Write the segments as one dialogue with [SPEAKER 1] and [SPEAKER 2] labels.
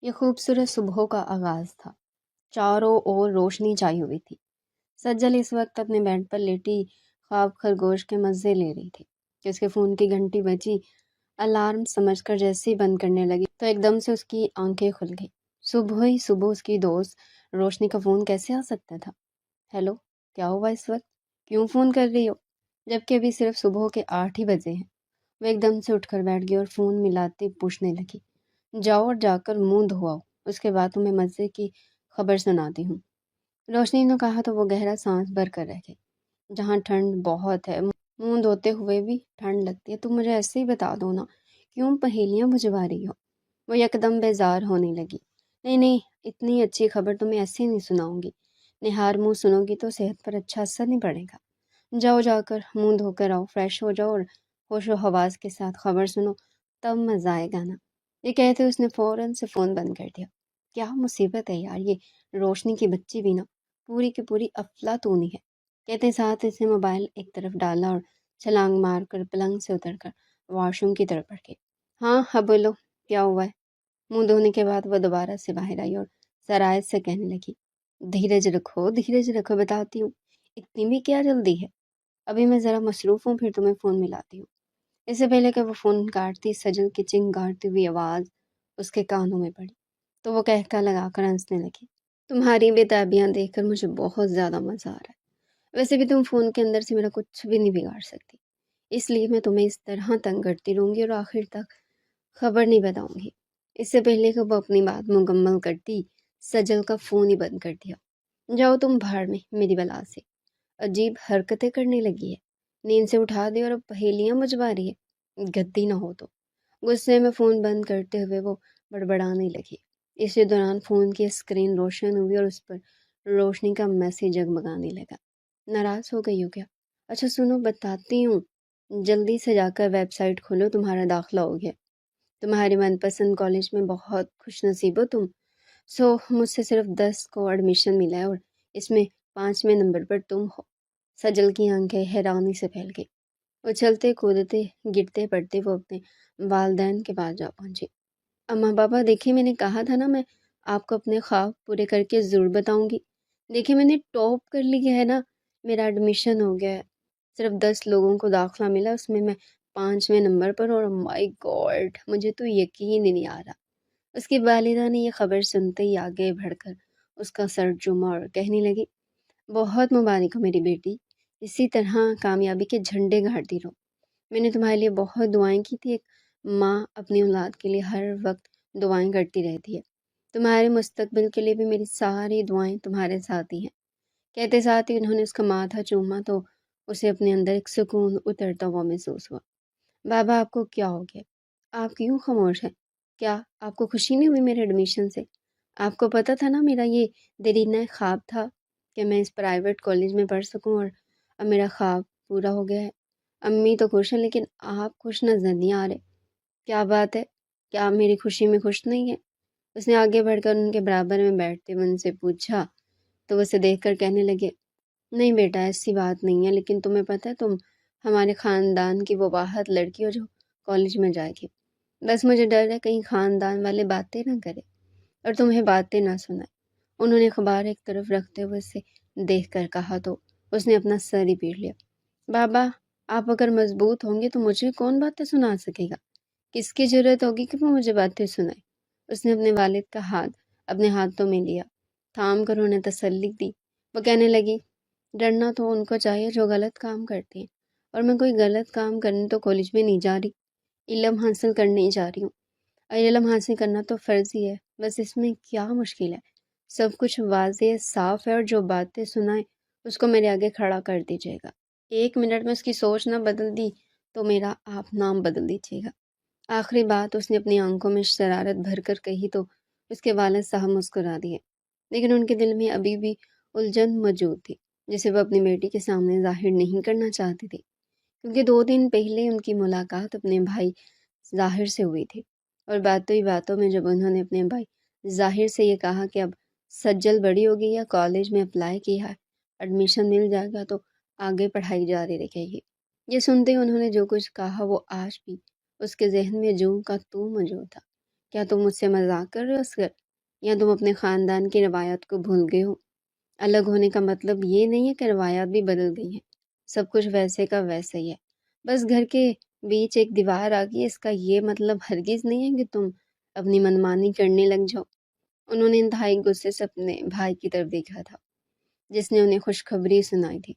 [SPEAKER 1] یہ خوبصورت صبح کا آغاز تھا۔ چاروں اور روشنی چھائی ہوئی تھی۔ سجل اس وقت اپنے بیڈ پر لیٹی خواب خرگوش کے مزے لے رہی تھی کہ اس کے فون کی گھنٹی بجی۔ الارم سمجھ کر جیسے ہی بند کرنے لگی تو ایک دم سے اس کی آنکھیں کھل گئی۔ صبح ہی صبح اس کی دوست روشنی کا فون کیسے آ سکتا تھا؟ ہیلو، کیا ہوا اس وقت؟ کیوں فون کر رہی ہو؟ جبکہ ابھی صرف صبح کے 8 ہی بجے ہیں۔ وہ ایک دم سے اٹھ کر بیٹھ گئی اور فون ملاتے پوچھنے لگی، جاؤ اور جا کر منہ دھواؤ، اس کے بعد تمہیں مزے کی خبر سناتی ہوں۔ روشنی نے کہا تو وہ گہرا سانس بھر کر رہ گئی۔ جہاں ٹھنڈ بہت ہے، منہ دھوتے ہوئے بھی ٹھنڈ لگتی ہے، تم مجھے ایسے ہی بتا دو نا، کیوں پہیلیاں بجھوا رہی ہو؟ وہ یکدم بیزار ہونے لگی۔ نہیں نہیں، اتنی اچھی خبر تمہیں ایسے نہیں سناؤں گی، نہار منہ سنو گی تو صحت پر اچھا اثر نہیں پڑے گا۔ جاؤ، جا کر منہ دھو کر آؤ، فریش ہو جاؤ اور ہوش و حواس کے ساتھ خبر سنو، تب مزہ آئے گا نا۔ یہ کہتے اس نے فوراً سے فون بند کر دیا۔ کیا مصیبت ہے یار، یہ روشنی کی بچی بھی نا پوری کی پوری افلاطونی ہے۔ کہتے ساتھ اس نے موبائل ایک طرف ڈالا اور چھلانگ مار کر پلنگ سے اتر کر واش روم کی طرف بڑھ گئی۔ ہاں ہاں بولو، کیا ہوا ہے؟ منہ دھونے کے بعد وہ دوبارہ سے باہر آئی اور سرائے سے کہنے لگی، دھیرج رکھو دھیرج رکھو، بتاتی ہوں، اتنی بھی کیا جلدی ہے؟ ابھی میں ذرا مصروف ہوں، پھر تمہیں فون ملاتی ہوں۔ اس سے پہلے کہ وہ فون کاٹتی، سجل کی چنگھاڑتی ہوئی آواز اس کے کانوں میں پڑی تو وہ کہکا لگا کر ہنسنے لگی۔ تمہاری بےتابیاں دیکھ کر مجھے بہت زیادہ مزہ آ رہا ہے۔ ویسے بھی تم فون کے اندر سے میرا کچھ بھی نہیں بگاڑ سکتی، اس لیے میں تمہیں اس طرح تنگ کرتی رہوں گی اور آخر تک خبر نہیں بتاؤں گی۔ اس سے پہلے کہ وہ اپنی بات مکمل کرتی، سجل کا فون ہی بند کر دیا۔ جاؤ تم بھاڑ میں میری بلا سے، عجیب حرکتیں کرنے لگی ہے، نیند سے اٹھا دی اور اب پہیلیاں بجوا رہی ہے، گدی نہ ہو تو۔ غصے میں فون بند کرتے ہوئے وہ بڑبڑانے لگی۔ اسی دوران فون کی اسکرین روشن ہوئی اور اس پر روشنی کا میسیج جگمگانے لگا۔ ناراض ہو گئی ہو کیا؟ اچھا سنو، بتاتی ہوں، جلدی سے جا کر ویب سائٹ کھولو، تمہارا داخلہ ہو گیا، تمہاری من پسند کالج میں، بہت خوش نصیب ہو تم۔ مجھ سے صرف 10 کو ایڈمیشن ملا ہے اور اس میں 5ویں نمبر پر تم ہو۔ سجل کی آنکھیں حیرانی سے پھیل گئی۔ اچھلتے کودتے گرتے پڑتے وہ اپنے والدین کے پاس جا پہنچی۔ اماں پاپا دیکھیں، میں نے کہا تھا نا، میں آپ کو اپنے خواب پورے کر کے ضرور بتاؤں گی۔ دیکھیں میں نے ٹاپ کر لیا ہے نا، میرا ایڈمیشن ہو گیا ہے، صرف 10 لوگوں کو داخلہ ملا، اس میں 5ویں نمبر پر، اور مائی گاڈ، مجھے تو یقین ہی نہیں آ رہا۔ اس کی والدہ نے یہ خبر سنتے ہی آگے بڑھ کر اس کا سر چوما اور کہنے لگی، بہت مبارک ہو میری بیٹی، اسی طرح کامیابی کے جھنڈے گاڑتی رہو۔ میں نے تمہارے لیے بہت دعائیں کی تھی، ایک ماں اپنی اولاد کے لیے ہر وقت دعائیں کرتی رہتی ہے، تمہارے مستقبل کے لیے بھی میری ساری دعائیں تمہارے ساتھ ہی ہیں۔ کہتے ساتھ ہی انہوں نے اس کا ماتھا چوما تو اسے اپنے اندر ایک سکون اترتا ہوا محسوس ہوا۔ بابا آپ کو کیا ہو گیا؟ آپ کیوں خاموش ہیں؟ کیا آپ کو خوشی نہیں ہوئی میرے ایڈمیشن سے؟ آپ کو پتہ تھا نا میرا یہ دیرینہ خواب تھا کہ میں اس پرائیویٹ کالج میں پڑھ سکوں، اور اب میرا خواب پورا ہو گیا ہے۔ امی تو خوش ہیں لیکن آپ خوش نظر نہیں آ رہے، کیا بات ہے؟ کیا آپ میری خوشی میں خوش نہیں ہیں؟ اس نے آگے بڑھ کر ان کے برابر میں بیٹھتے ہوئے ان سے پوچھا تو وہ اسے دیکھ کر کہنے لگے، نہیں بیٹا، ایسی بات نہیں ہے، لیکن تمہیں پتہ ہے تم ہمارے خاندان کی وہ واحد لڑکی ہو جو کالج میں جائے گی۔ بس مجھے ڈر ہے کہیں خاندان والے باتیں نہ کرے اور تمہیں باتیں نہ سنائے۔ انہوں نے اخبار ایک طرف رکھتے ہوئے اسے دیکھ کر کہا تو اس نے اپنا سر ہی پیٹ لیا۔ بابا آپ اگر مضبوط ہوں گے تو مجھے کون باتیں سنا سکے گا؟ کس کی ضرورت ہوگی کہ وہ مجھے باتیں سنائے؟ اس نے اپنے والد کا ہاتھ اپنے ہاتھوں میں لیا، تھام کر انہیں تسلی دی۔ وہ کہنے لگی، ڈرنا تو ان کو چاہیے جو غلط کام کرتے ہیں، اور میں کوئی غلط کام کرنے تو کالج میں نہیں جا رہی، علم حاصل کرنے ہی جا رہی ہوں، اور علم حاصل کرنا تو فرض ہی ہے، بس اس میں کیا مشکل ہے؟ سب کچھ واضح صاف ہے، اور جو باتیں سنائے اس کو میرے آگے کھڑا کر دیجیے گا۔ 1 منٹ میں اس کی سوچ نہ بدل دی تو میرا آپ نام بدل دیجیے گا۔ آخری بات اس نے اپنی آنکھوں میں شرارت بھر کر کہی تو اس کے والد صاحب مسکرا دیے، لیکن ان کے دل میں ابھی بھی الجھن موجود تھی جسے وہ اپنی بیٹی کے سامنے ظاہر نہیں کرنا چاہتی تھی، کیونکہ 2 دن پہلے ان کی ملاقات اپنے بھائی ظاہر سے ہوئی تھی، اور باتوں ہی باتوں میں جب انہوں نے اپنے بھائی ظاہر سے یہ کہا کہ اب سجل بڑی ہوگئی ہے، کالج میں اپلائی کیا ہے، ایڈمیشن مل جائے گا تو آگے پڑھائی جاری رکھے گی، یہ سنتے ہی انہوں نے جو کچھ کہا وہ آج بھی اس کے ذہن میں جوں کا توں موجود تھا۔ کیا تم مجھ سے مذاق کر رہے ہو اصغر؟ یا تم اپنے خاندان کی روایات کو بھول گئے ہو؟ الگ ہونے کا مطلب یہ نہیں ہے کہ روایات بھی بدل گئی ہیں، سب کچھ ویسے کا ویسے ہی ہے، بس گھر کے بیچ ایک دیوار آ گئی، اس کا یہ مطلب ہرگز نہیں ہے کہ تم اپنی منمانی کرنے لگ جاؤ۔ انہوں نے انتہائی غصے سے اپنے بھائی کی طرف دیکھا تھا جس نے انہیں خوشخبری سنائی تھی۔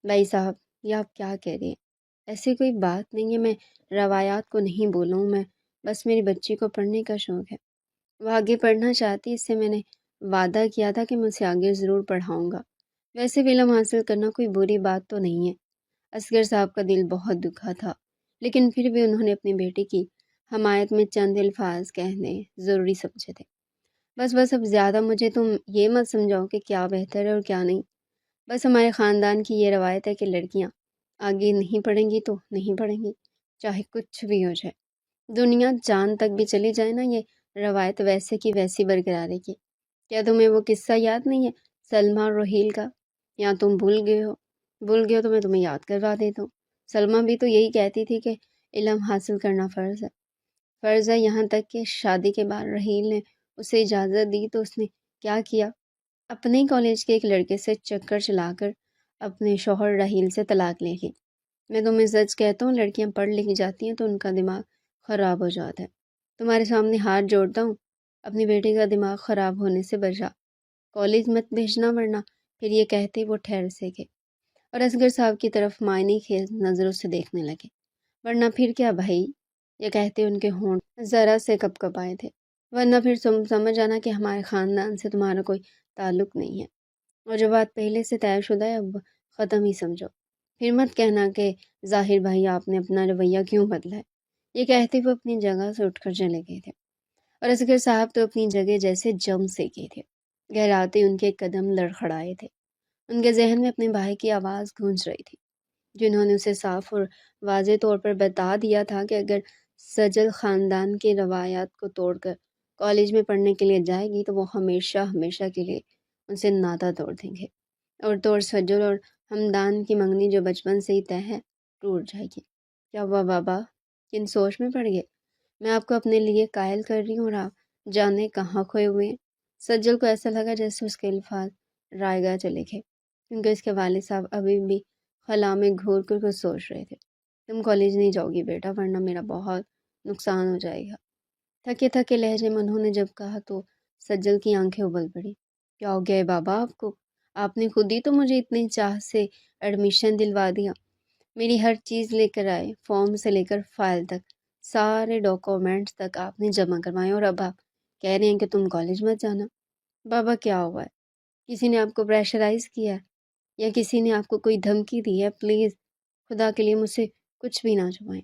[SPEAKER 1] بھائی صاحب، یہ آپ کیا کہہ رہے ہیں؟ ایسی کوئی بات نہیں ہے، میں روایات کو نہیں بولوں، میں بس میری بچی کو پڑھنے کا شوق ہے، وہ آگے پڑھنا چاہتی، اس سے میں نے وعدہ کیا تھا کہ میں اسے آگے ضرور پڑھاؤں گا۔ ویسے بھی علم حاصل کرنا کوئی بری بات تو نہیں ہے۔ اصغر صاحب کا دل بہت دکھا تھا، لیکن پھر بھی انہوں نے اپنی بیٹی کی حمایت میں چند الفاظ کہنے ضروری سمجھے تھے۔ بس اب زیادہ مجھے تم یہ مت سمجھاؤ کہ کیا بہتر ہے اور کیا نہیں۔ بس ہمارے خاندان کی یہ روایت ہے کہ لڑکیاں آگے نہیں پڑھیں گی تو نہیں پڑھیں گی، چاہے کچھ بھی ہو جائے، دنیا جان تک بھی چلی جائے نا، یہ روایت ویسے کی ویسی برقرار رہے گی۔ کیا تمہیں وہ قصہ یاد نہیں ہے سلمیٰ اور روحیل کا؟ یا تم بھول گئے ہو تو میں تمہیں یاد کروا دیتا ہوں۔ سلمیٰ بھی تو یہی کہتی تھی کہ علم حاصل کرنا فرض ہے، یہاں تک کہ شادی کے بعد رحیل نے اسے اجازت دی تو اس نے کیا کیا؟ اپنے ہی کالج کے ایک لڑکے سے چکر چلا کر اپنے شوہر رحیل سے طلاق لے لی۔ میں تمہیں سچ کہتا ہوں، لڑکیاں پڑھ لکھ جاتی ہیں تو ان کا دماغ خراب ہو جاتا ہے۔ تمہارے سامنے ہاتھ جوڑتا ہوں، اپنی بیٹی کا دماغ خراب ہونے سے بچا، کالج مت بھیجنا، ورنہ پھر یہ کہتے وہ ٹھہر سے گے اور اصغر صاحب کی طرف معنی خیز نظروں سے دیکھنے لگے۔ ورنہ پھر کیا بھائی؟ یہ کہتے ان کے ہونٹ ذرا سے کپ آئے تھے۔ ورنہ پھر تم سمجھ آنا کہ ہمارے خاندان سے تمہارا کوئی تعلق نہیں ہے، اور جو بات پہلے سے طے شدہ ہے اب ختم ہی سمجھو۔ پھر مت کہنا کہ ظاہر بھائی آپ نے اپنا رویہ کیوں بدلا ہے۔ یہ کہتے وہ اپنی جگہ سے اٹھ کر چلے گئے تھے، اور اصغر صاحب تو اپنی جگہ جیسے جم سے گئے تھے، گہراتے ان کے قدم لڑکھڑائے تھے۔ ان کے ذہن میں اپنے بھائی کی آواز گونج رہی تھی، جنہوں نے اسے صاف اور واضح طور پر بتا دیا تھا کہ اگر سجل خاندان کی روایات کو توڑ کر کالج میں پڑھنے کے لیے جائے گی تو وہ ہمیشہ کے لیے ان سے ناطہ توڑ دیں گے، اور توڑ سجل اور ہمدان کی منگنی جو بچپن سے ہی طے ہے ٹوٹ جائے گی۔ کیا ہوا بابا، کن سوچ میں پڑ گئے؟ میں آپ کو اپنے لیے قائل کر رہی ہوں اور آپ جانے کہاں کھوئے ہوئے ہیں۔ سجل کو ایسا لگا جیسے اس کے الفاظ رائے گاہ چلے گئے، کیونکہ اس کے والد صاحب ابھی بھی خلا میں گھور کر کچھ سوچ رہے تھے۔ تم کالج نہیں جاؤ گی بیٹا، ورنہ میرا بہت نقصان ہو جائے گا۔ تھکے تھکے لہجے میں انہوں نے جب کہا تو سجل کی آنکھیں ابل پڑی۔ کیا ہو گیا ہے بابا آپ کو؟ آپ نے خود ہی تو مجھے اتنی چاہ سے ایڈمیشن دلوا دیا، میری ہر چیز لے کر آئے، فارم سے لے کر فائل تک، سارے ڈاکومنٹس تک آپ نے جمع کروائے، اور اب آپ کہہ رہے ہیں کہ تم کالج مت جانا۔ بابا کیا ہوا ہے؟ کسی نے آپ کو پریشرائز کیا ہے یا کسی نے آپ کو کوئی دھمکی دی ہے؟ پلیز خدا کے لیے مجھ سے کچھ بھی نہ چھپائیں،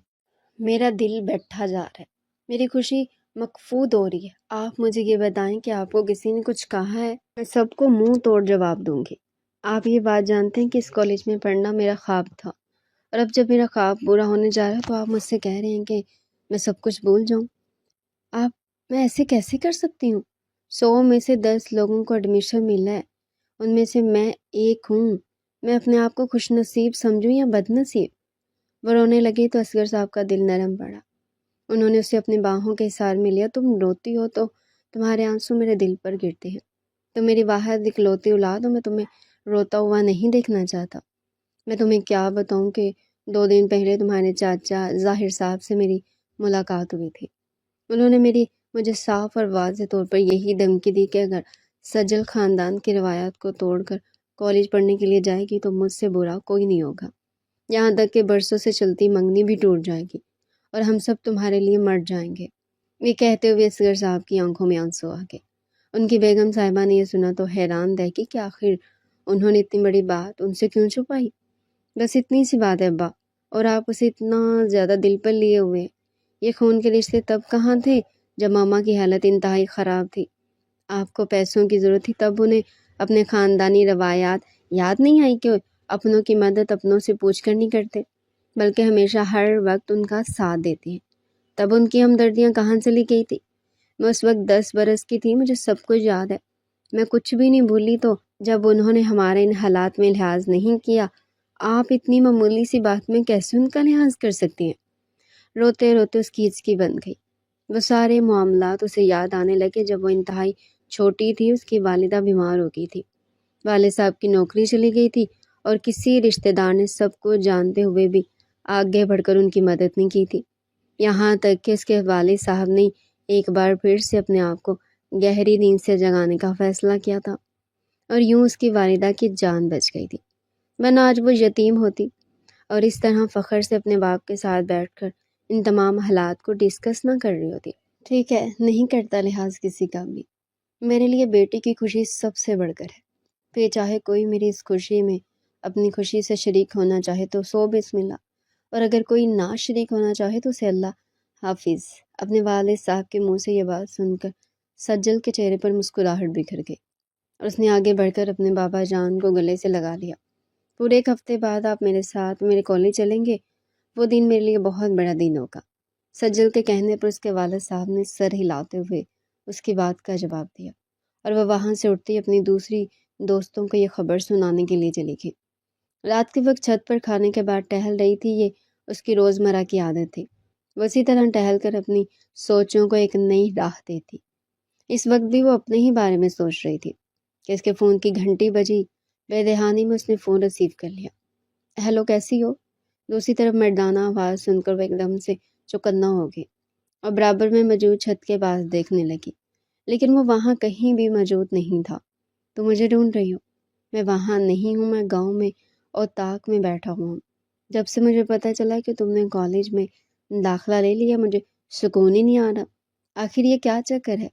[SPEAKER 1] میرا دل بیٹھا جا رہا ہے، میری خوشی مقفود ہو رہی ہے۔ آپ مجھے یہ بتائیں کہ آپ کو کسی نے کچھ کہا ہے؟ میں سب کو منہ توڑ جواب دوں گی۔ آپ یہ بات جانتے ہیں کہ اس کالج میں پڑھنا میرا خواب تھا، اور اب جب میرا خواب پورا ہونے جا رہا ہے تو آپ مجھ سے کہہ رہے ہیں کہ میں سب کچھ بھول جاؤں۔ میں ایسے کیسے کر سکتی ہوں؟ 100 میں سے 10 لوگوں کو ایڈمیشن ملا ہے، ان میں سے میں ایک ہوں۔ میں اپنے آپ کو خوش نصیب سمجھوں یا بد نصیب؟ وہ رونے لگی تو اصغر صاحب کا دل نرم پڑا۔ انہوں نے اسے اپنی باہوں کے احسار میں لیا۔ تم روتی ہو تو تمہارے آنسو میرے دل پر گرتے ہیں، تم میری واحد اکلوتی اولاد ہو، میں تمہیں روتا ہوا نہیں دیکھنا چاہتا۔ میں تمہیں کیا بتاؤں کہ 2 دن پہلے تمہارے چاچا ظاہر صاحب سے میری ملاقات ہوئی تھی۔ انہوں نے مجھے صاف اور واضح طور پر یہی دھمکی دی کہ اگر سجل خاندان کی روایات کو توڑ کر کالج پڑھنے کے لیے جائے گی تو مجھ سے برا کوئی نہیں ہوگا، یہاں تک کہ برسوں سے چلتی منگنی بھی ٹوٹ جائے گی اور ہم سب تمہارے لیے مر جائیں گے۔ یہ کہتے ہوئے اصغر صاحب کی آنکھوں میں آنسو آ گئے۔ ان کی بیگم صاحبہ نے یہ سنا تو حیران رہ گئی کہ آخر انہوں نے اتنی بڑی بات ان سے کیوں چھپائی۔ بس اتنی سی بات ہے ابا، اور آپ اسے اتنا زیادہ دل پر لیے ہوئے۔ یہ خون کے رشتے تب کہاں تھے جب ماما کی حالت انتہائی خراب تھی؟ آپ کو پیسوں کی ضرورت تھی تب انہیں اپنے خاندانی روایات یاد نہیں آئی کہ اپنوں کی مدد اپنوں سے پوچھ کر نہیں کرتے، بلکہ ہمیشہ ہر وقت ان کا ساتھ دیتے ہیں؟ تب ان کی ہمدردیاں کہاں چلی گئی تھی؟ میں اس وقت 10 برس کی تھی، مجھے سب کچھ یاد ہے، میں کچھ بھی نہیں بھولی۔ تو جب انہوں نے ہمارے ان حالات میں لحاظ نہیں کیا، آپ اتنی معمولی سی بات میں کیسے ان کا لحاظ کر سکتی ہیں؟ روتے روتے اس کی ہچکی بند گئی۔ وہ سارے معاملات اسے یاد آنے لگے جب وہ انتہائی چھوٹی تھی۔ اس کی والدہ بیمار ہو گئی تھی، والد صاحب کی نوکری چلی گئی تھی، اور کسی رشتہ دار نے سب کو جانتے ہوئے بھی آگے بڑھ کر ان کی مدد نہیں کی تھی۔ یہاں تک کہ اس کے والد صاحب نے ایک بار پھر سے اپنے آپ کو گہری نیند سے جگانے کا فیصلہ کیا تھا، اور یوں اس کی والدہ کی جان بچ گئی تھی، ورنہ آج وہ یتیم ہوتی۔ اور اس طرح فخر سے اپنے باپ کے ساتھ بیٹھ کر ان تمام حالات کو ڈسکس نہ کر رہی ہوتی۔ ٹھیک ہے، نہیں کرتا لحاظ کسی کا بھی، میرے لیے بیٹی کی خوشی سب سے بڑھ کر ہے، پھر چاہے کوئی میری اس خوشی میں اپنی خوشی سے شریک ہونا چاہے تو سو بسم اللہ، اور اگر کوئی نہ شریک ہونا چاہے تو اسے اللہ حافظ۔ اپنے والد صاحب کے منہ سے یہ بات سن کر سجل کے چہرے پر مسکراہٹ بکھر گئی، اور اس نے آگے بڑھ کر اپنے بابا جان کو گلے سے لگا لیا۔ پورے ایک ہفتے بعد آپ میرے ساتھ میرے کالج چلیں گے، وہ دن میرے لیے بہت بڑا دن ہوگا۔ سجل کے کہنے پر اس کے والد صاحب نے سر ہلاتے ہوئے اس کی بات کا جواب دیا، اور وہ وہاں سے اٹھتی اپنی دوسری دوستوں کو یہ خبر سنانے کے لیے چلی گئی۔ رات کے وقت چھت پر کھانے کے بعد ٹہل رہی تھی، یہ اس کی روزمرہ کی عادت تھی۔ وہ اسی طرح ٹہل کر اپنی سوچوں کو ایک نئی راہ دیتی۔ اس وقت بھی وہ اپنے ہی بارے میں سوچ رہی تھی کہ اس کے فون کی گھنٹی بجی۔ بے دہانی میں اس نے فون ریسیو کر لیا۔ ہیلو، کیسی ہو؟ دوسری طرف مردانہ آواز سن کر وہ ایک دم سے چوکنا ہو گئی اور برابر میں موجود چھت کے پاس دیکھنے لگی، لیکن وہ وہاں کہیں بھی موجود نہیں تھا۔ تم مجھے ڈھونڈ رہی ہو؟ میں وہاں نہیں ہوں، میں گاؤں میں اور طاق میں بیٹھا ہوا ہوں۔ جب سے مجھے پتہ چلا کہ تم نے کالج میں داخلہ لے لیا، مجھے سکون ہی نہیں آ رہا۔ آخر یہ کیا چکر ہے؟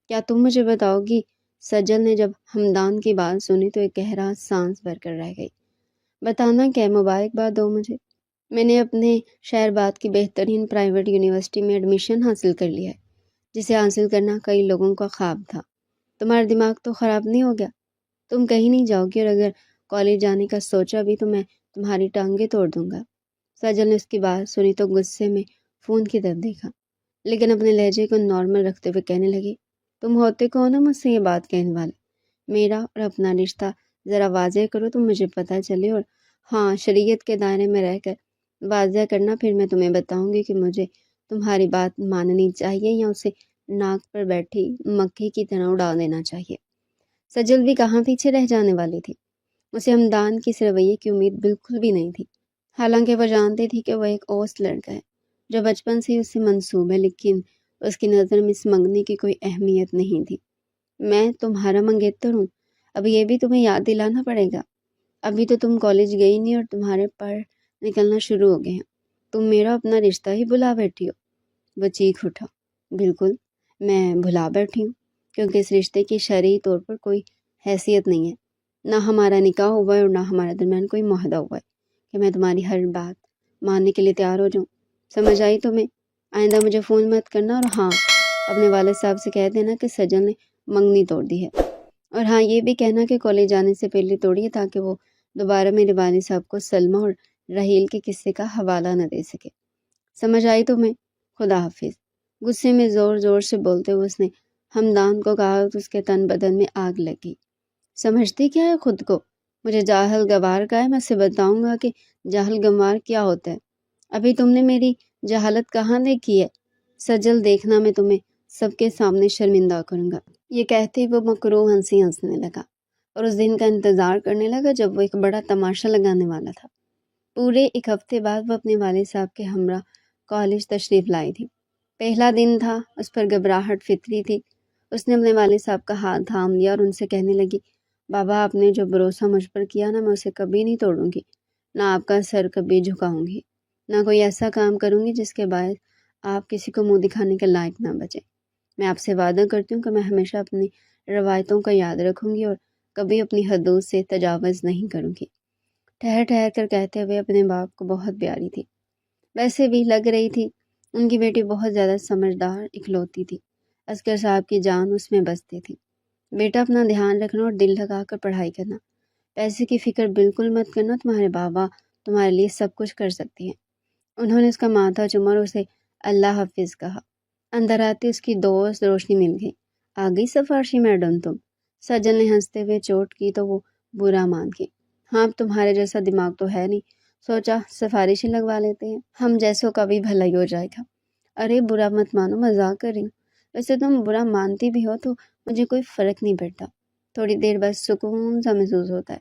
[SPEAKER 1] کیا تم مجھے بتاؤ گی؟ سجل نے جب ہمدان کی بات سنی تو ایک گہرا سانس بھر کر رہ گئی۔ بتانا کیا؟ مبارکباد دو مجھے، میں نے اپنے شہر باد کی بہترین پرائیویٹ یونیورسٹی میں ایڈمیشن حاصل کر لیا ہے، جسے حاصل کرنا کئی لوگوں کا خواب تھا۔ تمہارا دماغ تو خراب نہیں ہو گیا؟ تم کہیں نہیں جاؤ گی، اور اگر کالج جانے کا سوچا بھی تو میں تمہاری ٹانگیں توڑ دوں گا۔ سجل نے اس کی بات سنی تو غصے میں فون کی طرف دیکھا، لیکن اپنے لہجے کو نارمل رکھتے ہوئے کہنے لگی، تم ہوتے کون ہو مجھ سے یہ بات کہنے والے؟ میرا اور اپنا رشتہ ذرا واضح کرو تو مجھے پتہ چلے، اور ہاں، شریعت کے دائرے میں رہ کر واضح کرنا، پھر میں تمہیں بتاؤں گی کہ مجھے تمہاری بات ماننی چاہیے یا اسے ناک پر بیٹھی مکھی کی طرح اڑا دینا چاہیے۔ سجل بھی کہاں پیچھے رہ جانے والی تھی، اسے ہمدان کی اس رویے کی امید بالکل بھی نہیں تھی، حالانکہ وہ جانتی تھی کہ وہ ایک اوسط لڑکا ہے جو بچپن سے ہی اس سے منسوب ہے، لیکن اس کی نظر میں اس منگنی کی کوئی اہمیت نہیں تھی۔ میں تمہارا منگیتر ہوں، اب یہ بھی تمہیں یاد دلانا پڑے گا۔ ابھی تو تم کالج گئی نہیں اور تمہارے پر نکلنا شروع ہو گئے ہیں، تم میرا اپنا رشتہ ہی بھلا بیٹھی ہو۔ وہ چیخ اٹھا، بالکل، میں بھلا بیٹھی ہوں، کیونکہ اس رشتے کی شرعی طور پر کوئی حیثیت نہیں ہے، نہ ہمارا نکاح ہوا ہے اور نہ ہمارے درمیان کوئی معاہدہ ہوا ہے کہ میں تمہاری ہر بات ماننے کے لیے تیار ہو جاؤں۔ سمجھ آئی تمہیں؟ آئندہ مجھے فون مت کرنا، اور ہاں، اپنے والد صاحب سے کہہ دینا کہ سجل نے منگنی توڑ دی ہے، اور ہاں، یہ بھی کہنا کہ کالج جانے سے پہلے توڑیے تاکہ وہ دوبارہ میرے والد صاحب کو سلمہ اور رحیل کے قصے کا حوالہ نہ دے سکے۔ سمجھ آئی تمہیں؟ خدا حافظ۔ غصے میں زور زور سے بولتے ہوئے اس نے ہمدان کو کہا تو اس کے تن بدن میں آگ لگی۔ سمجھتی کیا ہے خود کو؟ مجھے جاہل گوار کا ہے، میں اسے بتاؤں گا کہ جاہل گوار کیا ہوتا ہے۔ ابھی تم نے میری جہالت کہاں دیکھی ہے؟ سجل، دیکھنا میں تمہیں سب کے سامنے شرمندہ کروں گا۔ یہ کہتے ہی وہ مکروہ ہنسی ہنسنے لگا اور اس دن کا انتظار کرنے لگا جب وہ ایک بڑا تماشا لگانے والا تھا۔ پورے ایک ہفتے بعد وہ اپنے والد صاحب کے ہمراہ کالج تشریف لائی تھی۔ پہلا دن تھا، اس پر گھبراہٹ فطری تھی۔ اس نے اپنے والد صاحب کا ہاتھ تھام لیا اور ان سے کہنے لگی، بابا، آپ نے جو بھروسہ مجھ پر کیا نا، میں اسے کبھی نہیں توڑوں گی، نہ آپ کا سر کبھی جھکاؤں گی، نہ کوئی ایسا کام کروں گی جس کے باعث آپ کسی کو منہ دکھانے کے لائق نہ بچیں۔ میں آپ سے وعدہ کرتی ہوں کہ میں ہمیشہ اپنی روایتوں کا یاد رکھوں گی اور کبھی اپنی حدود سے تجاوز نہیں کروں گی۔ ٹھہر ٹھہر کر کہتے ہوئے اپنے باپ کو بہت پیاری تھی، ویسے بھی لگ رہی تھی ان کی بیٹی بہت زیادہ سمجھدار اکلوتی تھی۔ اصغر صاحب کی جان اس میں بستی تھی۔ بیٹا، اپنا دھیان رکھنا اور دل لگا کر پڑھائی کرنا، پیسے کی فکر بالکل مت کرنا، تمہارے بابا تمہارے لیے سب کچھ کر سکتی ہیں۔ انہوں نے اس کا ماتھا چوما اور اسے اللہ حافظ کہا۔ اندر آتے اس کی دوست روشنی مل گئی۔ آ گئی سفارشی میڈم تم؟ سجل نے ہنستے ہوئے چوٹ کی تو وہ برا مان گئی۔ ہاں، اب تمہارے جیسا دماغ تو ہے نہیں، سوچا سفارش ہی لگوا لیتے ہیں، ہم جیسوں کا بھی بھلائی ہو جائے گا۔ ارے برا مت مانو، مذاق کر رہی ہوں، ویسے تم برا مانتی بھی ہو تو مجھے کوئی فرق نہیں پڑتا، تھوڑی دیر بس سکون سا محسوس ہوتا ہے۔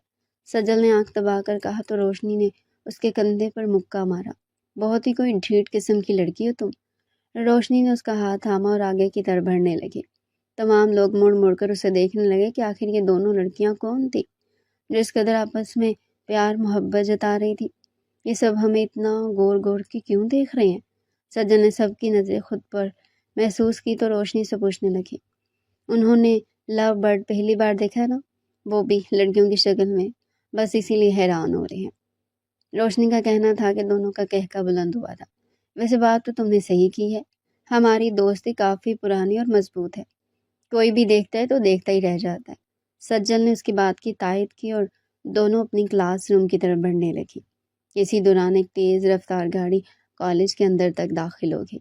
[SPEAKER 1] سجل نے آنکھ دبا کر کہا تو روشنی نے اس کے کندھے پر مکہ مارا۔ بہت ہی کوئی ڈھیٹ قسم کی لڑکی ہو تم۔ روشنی نے اس کا ہاتھ تھاما اور آگے کی طرف بڑھنے لگی۔ تمام لوگ مڑ مڑ کر اسے دیکھنے لگے کہ آخر یہ دونوں لڑکیاں کون تھی جو اس قدر آپس میں پیار محبت جتا رہی تھی۔ یہ سب ہمیں اتنا غور غور کے کیوں دیکھ رہے ہیں؟ سجل نے سب کی نظریں خود پر محسوس کی تو روشنی سے پوچھنے لگی، انہوں نے لو برڈ پہلی بار دیکھا ہے نا؟ وہ بھی لڑکیوں کی شکل میں، بس اسی لیے حیران ہو رہے ہیں۔ روشنی کا کہنا تھا کہ دونوں کا کہکا بلند ہوا تھا۔ ویسے بات تو تم نے صحیح کی ہے، ہماری دوستی کافی پرانی اور مضبوط ہے، کوئی بھی دیکھتا ہے تو دیکھتا ہی رہ جاتا ہے۔ سجل نے اس کی بات کی تائید کی اور دونوں اپنی کلاس روم کی طرف بڑھنے لگی۔ اسی دوران ایک تیز رفتار گاڑی کالج کے اندر تک داخل ہو گئی۔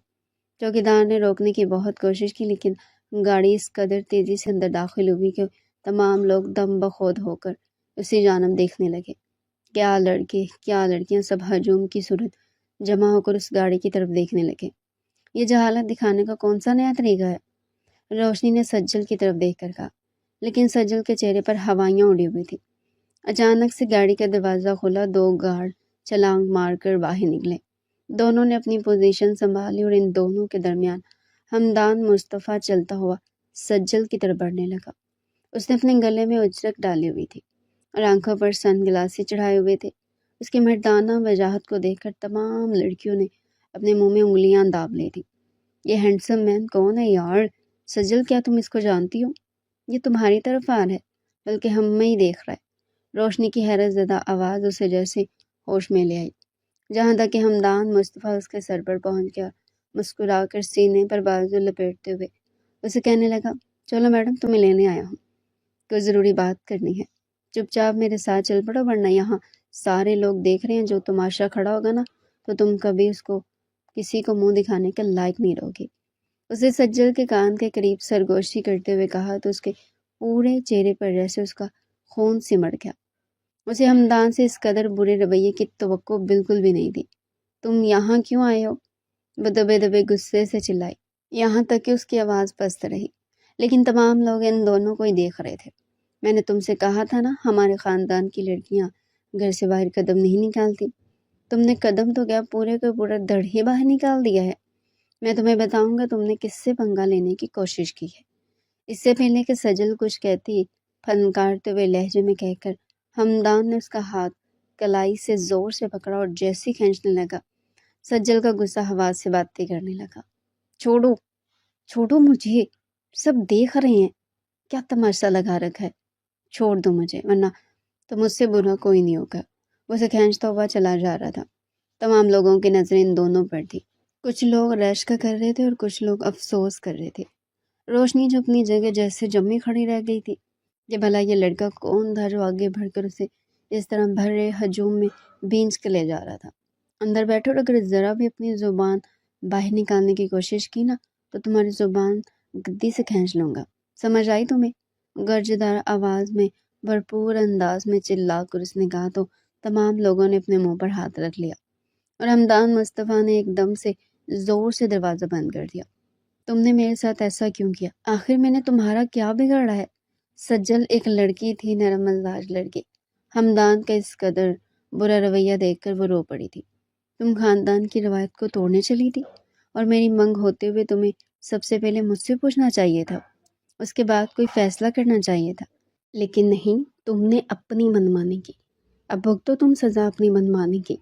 [SPEAKER 1] چوکیدار نے روکنے کی بہت کوشش کی لیکن گاڑی اس قدر تیزی سے اندر داخل ہوئی کہ تمام لوگ دم بخود ہو کر اسی جانب دیکھنے لگے۔ کیا لڑکے کیا لڑکیاں سب ہجوم کی صورت جمع ہو کر اس گاڑی کی طرف دیکھنے لگے۔ یہ جہالت دکھانے کا کون سا نیا طریقہ ہے؟ روشنی نے سجل کی طرف دیکھ کر کہا، لیکن سجل کے چہرے پر ہوائیاں اڑی ہوئی تھی۔ اچانک سے گاڑی کا دروازہ کھلا، دو گارڈ چھلانگ مار کر باہر نکلے۔ دونوں نے اپنی پوزیشن سنبھالی اور ان دونوں کے درمیان ہمدان مصطفیٰ چلتا ہوا سجل کی طرف بڑھنے لگا۔ اس نے اپنے گلے میں اجرک ڈالی ہوئی تھی اور آنکھوں پر سن گلاسز چڑھائے ہوئے تھے۔ اس کی مردانہ وجاہت کو دیکھ کر تمام لڑکیوں نے اپنے منہ میں انگلیاں داب لی تھی۔ یہ ہینڈسم مین کون ہے یار؟ سجل، کیا تم اس کو جانتی ہو؟ یہ تمہاری طرف آ رہا ہے، بلکہ ہم میں ہی دیکھ رہا ہے۔ روشنی کی حیرت زدہ آواز اسے جیسے ہوش میں لے آئی، جہاں تک کہ ہمدان مصطفیٰ اس کے سر پر پہنچ گیا۔ مسکرا کر سینے پر بازو لپیٹتے ہوئے اسے کہنے لگا، چلو میڈم، تمہیں لینے آیا ہوں، کوئی ضروری بات کرنی ہے، چپ چاپ میرے ساتھ چل پڑو، ورنہ یہاں سارے لوگ دیکھ رہے ہیں، جو تماشا کھڑا ہوگا نا تو تم کبھی اس کو کسی کو منہ دکھانے کے لائق نہیں رہو گی۔ اسے سجل کے کان کے قریب سرگوشی کرتے ہوئے کہا تو اس کے پورے چہرے پر جیسے اس کا خون سمٹ گیا۔ اسے ہمدان سے اس قدر برے رویے کی توقع بالکل بھی نہیں تھی۔ تم یہاں کیوں آئے ہو؟ وہ دبے دبے غصے سے چلائی، یہاں تک کہ اس کی آواز پست رہی، لیکن تمام لوگ ان دونوں کو ہی دیکھ رہے تھے۔ میں نے تم سے کہا تھا نا، ہمارے خاندان کی لڑکیاں گھر سے باہر قدم نہیں نکالتی۔ تم نے قدم تو کیا، پورے کو پورا دھڑ ہی باہر نکال دیا ہے۔ میں تمہیں بتاؤں گا تم نے کس سے پنگا لینے کی کوشش کی ہے۔ اس سے پہلے کہ سجل کچھ کہتی، پھنکارتے ہوئے لہجے میں کہہ کر ہمدان نے اس کا ہاتھ کلائی سے زور سے پکڑا اور جیسے کھینچنے لگا، سجل کا غصہ ہوا سے باتیں کرنے لگا۔ چھوڑو چھوڑو مجھے، سب دیکھ رہے ہیں، کیا تماشا لگا رکھا ہے، چھوڑ دو مجھے، ورنہ تو مجھ سے برا کوئی نہیں ہوگا۔ وہ اسے کھینچتا ہوا چلا جا رہا تھا۔ تمام لوگوں کی نظریں ان دونوں پر تھی، کچھ لوگ رشک کر رہے تھے اور کچھ لوگ افسوس کر رہے تھے۔ روشنی جو اپنی جگہ جیسے جمی کھڑی رہ گئی تھی کہ بھلا یہ لڑکا کون تھا جو آگے بڑھ کر اسے اس طرح بھرے ہجوم میں بھینچ کے لے جا رہا تھا۔ اندر بیٹھو، اور اگر ذرا بھی اپنی زبان باہر نکالنے کی کوشش کی نا تو تمہاری زبان گدی سے کھینچ لوں گا، سمجھ آئی تمہیں؟ گرجدار آواز میں بھرپور انداز میں چلا کر اس نے کہا تو تمام لوگوں نے اپنے منہ پر ہاتھ رکھ لیا اور ہمدان مصطفیٰ نے ایک دم سے زور سے دروازہ بند کر دیا۔ تم نے میرے ساتھ ایسا کیوں کیا؟ آخر میں نے تمہارا کیا بگاڑا ہے؟ سجل ایک لڑکی تھی، نرم مزاج لڑکی۔ ہمدان کا اس قدر برا رویہ دیکھ کر وہ رو پڑی تھی۔ تم خاندان کی روایت کو توڑنے چلی تھی، اور میری منگ ہوتے ہوئے تمہیں سب سے پہلے مجھ سے پوچھنا چاہیے تھا، اس کے بعد کوئی فیصلہ کرنا چاہیے تھا، لیکن نہیں، تم نے اپنی منمانی کی۔ اب بھگتو تم سزا اپنی منمانی کی۔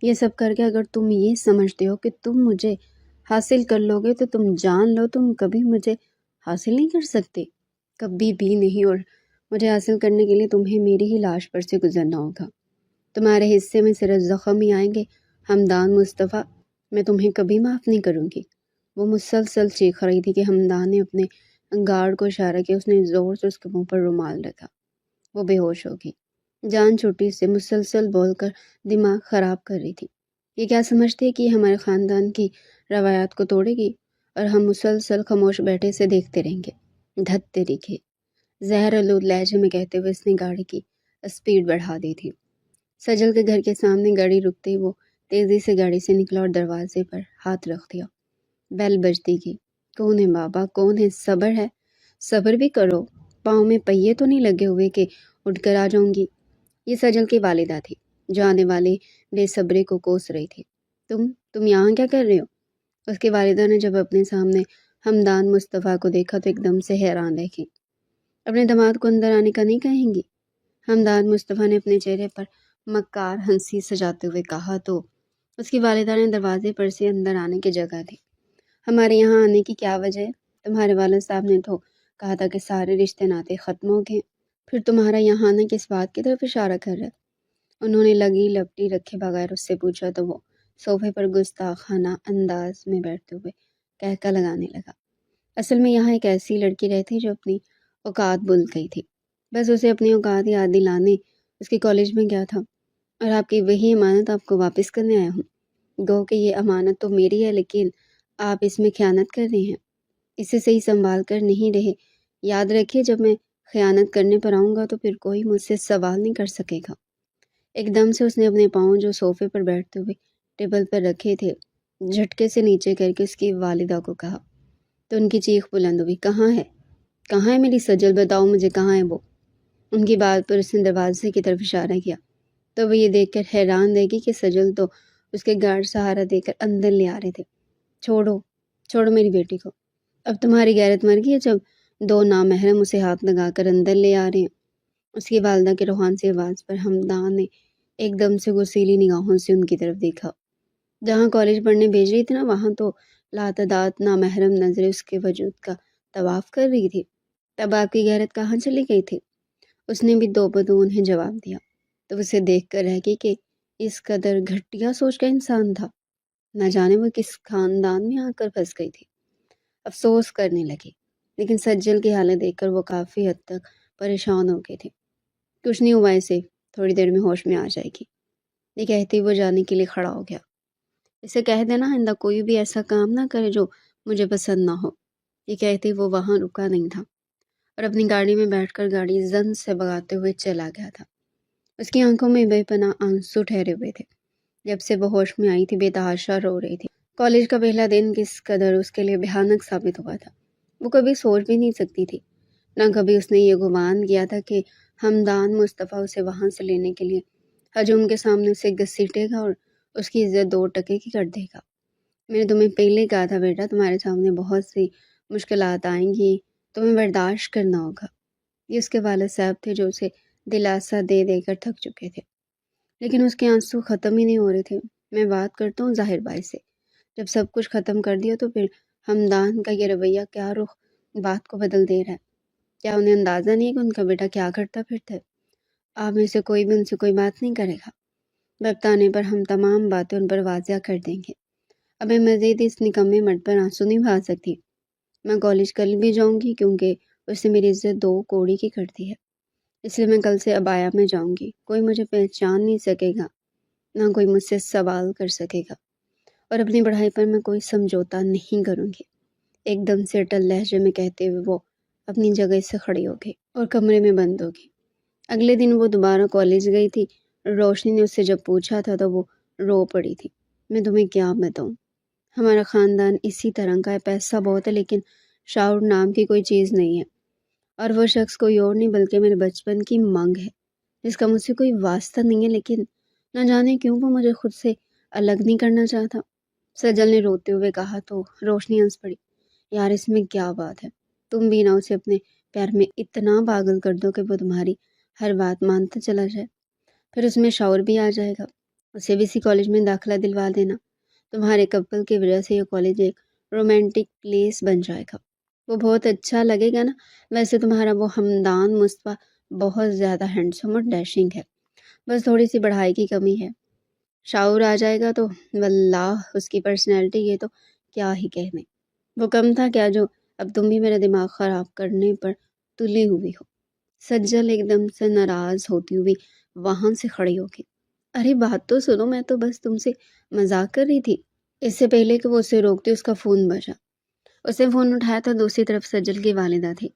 [SPEAKER 1] یہ سب کر کے اگر تم یہ سمجھتے ہو کہ تم مجھے حاصل کر لو گے تو تم جان لو تم کبھی مجھے حاصل نہیں کر سکتے، کبھی بھی نہیں، اور مجھے حاصل کرنے کے لیے تمہیں میری ہی لاش پر سے گزرنا ہوگا۔ تمہارے حصے میں صرف زخم ہی آئیں گے ہمدان مصطفیٰ، میں تمہیں کبھی معاف نہیں کروں گی۔ وہ مسلسل چیخ رہی تھی کہ ہمدان نے اپنے گارڈ کو اشارہ کیا، اس نے زور سے اس کے منہ پر رومال رکھا۔ وہ بے ہوش ہو گئی، جان چھوٹی سے مسلسل بول کر دماغ خراب کر رہی تھی۔ یہ کیا سمجھتے ہیں کہ یہ ہمارے خاندان کی روایات کو توڑے گی اور ہم مسلسل خاموش بیٹھے سے دیکھتے رہیں گے؟ دھت تیری کی، زہر آلود لہجے میں کہتے ہوئے اس نے گاڑی کی اسپیڈ بڑھا دی تھی۔ سجل کے گھر کے سامنے گاڑی رکتے ہی وہ تیزی سے گاڑی سے نکلا اور دروازے پر ہاتھ رکھ دیا۔ بیل بجتی گئی۔ کون ہے بابا، کون ہے؟ صبر ہے، صبر بھی کرو، پاؤں میں پہیے تو نہیں لگے ہوئے کہ اٹھ کر آ جاؤں گی۔ یہ سجل کی والدہ تھی جو آنے والے بے صبری کو کوس رہی تھی۔ تم یہاں کیا کر رہے ہو؟ اس کی والدہ نے جب اپنے سامنے ہمدان مصطفیٰ کو دیکھا تو ایک دم سے حیران رہ گئی۔ اپنے داماد کو اندر آنے کا نہیں کہیں گی؟ ہمدان مصطفیٰ نے اپنے چہرے پر مکار ہنسی سجاتے ہوئے کہا تو اس کی والدہ نے دروازے پر سے اندر آنے کی جگہ دی۔ ہمارے یہاں آنے کی کیا وجہ ہے؟ تمہارے والد صاحب نے تو کہا تھا کہ سارے رشتے ناطے ختم ہو گئے، پھر تمہارا یہاں آنا کس بات کی طرف اشارہ کر رہا ہے؟ انہوں نے لگی لپٹی رکھے بغیر اس سے پوچھا تو وہ صوفے پر گستاخانہ انداز میں بیٹھتے ہوئے کہکا لگانے لگا۔ اصل میں یہاں ایک ایسی لڑکی رہتی جو اپنی اوقات بھول گئی تھی، بس اسے اپنی اوقات یاد دلانے اس کے کالج میں گیا تھا، اور آپ کی وہی امانت آپ کو واپس کرنے آیا ہوں۔ گو کہ یہ امانت تو میری ہے، لیکن آپ اس میں خیانت کر رہے ہیں، اسے صحیح سنبھال کر نہیں رہے۔ یاد رکھیے جب میں خیانت کرنے پر آؤں گا تو پھر کوئی مجھ سے سوال نہیں کر سکے گا۔ ایک دم سے اس نے اپنے پاؤں جو صوفے پر بیٹھتے ہوئے ٹیبل پر رکھے تھے جھٹکے سے نیچے کر کے اس کی والدہ کو کہا تو ان کی چیخ بلند ہوئی، کہاں ہے؟ کہاں ہے میری سجل؟ بتاؤ مجھے کہاں ہے وہ؟ ان کی بات پر اس نے دروازے کی طرف اشارہ کیا تو وہ یہ دیکھ کر حیران رہ گئی کہ سجل تو اس کے گارڈ سہارا دے کر اندر لے آ رہے تھے۔ چھوڑو میری بیٹی کو، اب تمہاری غیرت مر گئی ہے جب دو نامحرم اسے ہاتھ لگا کر اندر لے آ رہے ہیں۔ اس کی والدہ کی روحان سی آواز پر ہمدان نے ایک دم سے غصیلی نگاہوں سے ان کی طرف دیکھا۔ جہاں کالج پڑھنے بھیج رہی تھی نا، وہاں تو لاتعداد نامحرم نظریں اس کے وجود کا طواف کر رہی تھی، تب آپ کی غیرت کہاں چلی گئی تھی؟ اس نے بھی دو بدو انہیں جواب دیا تو اسے دیکھ کر رہ گئی کہ اس قدر گھٹیا سوچ کا انسان تھا، نہ جانے وہ کس خاندان میں آ کر پھنس گئی تھی۔ افسوس کرنے لگے، لیکن سجل کی حالت دیکھ کر وہ کافی حد تک پریشان ہو گئے تھے۔ کچھ نہیں ہوا اسے، تھوڑی دیر میں ہوش میں آ جائے گی، یہ کہتے وہ جانے کے لیے کھڑا ہو گیا۔ اسے کہہ دینا آئندہ کوئی بھی ایسا کام نہ کرے جو مجھے پسند نہ ہو۔ یہ کہتے وہ وہاں رکا نہیں تھا اور اپنی گاڑی میں بیٹھ کر گاڑی زن سے بھگاتے ہوئے چلا گیا تھا۔ اس کی آنکھوں میں بے پناہ آنسو ٹھہرے ہوئے تھے۔ جب سے وہ ہوش میں آئی تھی بے تحاشا رو رہی تھی۔ کالج کا پہلا دن کس قدر اس کے لیے بھیانک ثابت ہوا تھا وہ کبھی سوچ بھی نہیں سکتی تھی۔ نہ کبھی اس نے یہ گمان کیا تھا کہ ہمدان مصطفیٰ اسے وہاں سے لینے کے لیے ہجوم کے سامنے اسے گھسیٹے گا اور اس کی عزت دو ٹکے کی کر دے گا۔ میں نے تمہیں پہلے کہا تھا بیٹا، تمہارے سامنے بہت سی مشکلات آئیں گی، تمہیں برداشت کرنا ہوگا۔ یہ اس کے والد صاحب تھے جو اسے دلاسا دے دے کر تھک چکے تھے، لیکن اس کے آنسو ختم ہی نہیں ہو رہے تھے۔ میں بات کرتا ہوں ظاہر بھائی سے، جب سب کچھ ختم کر دیا تو پھر ہمدان کا یہ رویہ کیا رخ بات کو بدل دے رہا ہے؟ کیا انہیں اندازہ نہیں ہے کہ ان کا بیٹا کیا کرتا پھرتا ہے؟ آپ میں سے کوئی بھی ان سے کوئی بات نہیں کرے گا۔ وقت آنے پر ہم تمام باتیں ان پر واضح کر دیں گے۔ اب میں مزید اس نکمے مرد پر آنسو نہیں بہا سکتی۔ میں کالج کل بھی جاؤں گی کیونکہ اس سے میری عزت دو کوڑی کی کرتی ہے، اس لیے میں کل سے عبایا میں جاؤں گی۔ کوئی مجھے پہچان نہیں سکے گا، نہ کوئی مجھ سے سوال کر سکے گا، اور اپنی پڑھائی پر میں کوئی سمجھوتا نہیں کروں گی۔ ایک دم سے اٹل لہجے میں کہتے ہوئے وہ اپنی جگہ سے کھڑی ہو گئی اور کمرے میں بند ہو گئی۔ اگلے دن وہ دوبارہ کالج گئی تھی۔ روشنی نے اس سے جب پوچھا تھا تو وہ رو پڑی تھی۔ میں تمہیں کیا بتاؤں، ہمارا خاندان اسی طرح کا ہے، پیسہ بہت ہے لیکن شعور نام کی کوئی چیز نہیں ہے، اور وہ شخص کوئی اور نہیں بلکہ میرے بچپن کی مانگ ہے جس کا مجھ سے کوئی واسطہ نہیں ہے، لیکن نہ جانے کیوں وہ مجھے خود سے الگ نہیں کرنا چاہتا۔ سجل نے روتے ہوئے کہا تو روشنی ہنس پڑی، یار اس میں کیا بات ہے، تم بھی نہ اسے اپنے پیار میں اتنا پاگل کر دو کہ وہ تمہاری ہر بات مانتا چلا جائے، پھر اس میں شعور بھی آ جائے گا۔ اسے بھی اسی کالج میں داخلہ دلوا دینا، تمہارے کپل کی وجہ سے یہ کالج ایک رومانٹک پلیس بن جائے گا، وہ بہت اچھا لگے گا نا۔ ویسے تمہارا وہ ہمدان مصطفیٰ بہت زیادہ ہینڈسم اور ڈیشنگ ہے، بس تھوڑی سی پڑھائی کی کمی ہے۔ شعور آ جائے گا تو واللہ اس کی پرسنالٹی یہ تو کیا ہی کہنے، وہ کم تھا کیا جو اب تم بھی میرا دماغ خراب کرنے پر تلی ہوئی ہو۔ سجل ایک دم سے ناراض ہوتی ہوئی وہاں سے کھڑی ہو گئی۔ ارے بات تو سنو، میں تو بس تم سے مذاق کر رہی تھی۔ اس سے پہلے کہ وہ اسے روکتی اس کا فون بجا۔ اس نے فون اٹھایا تو دوسری طرف سجل کی والدہ تھی۔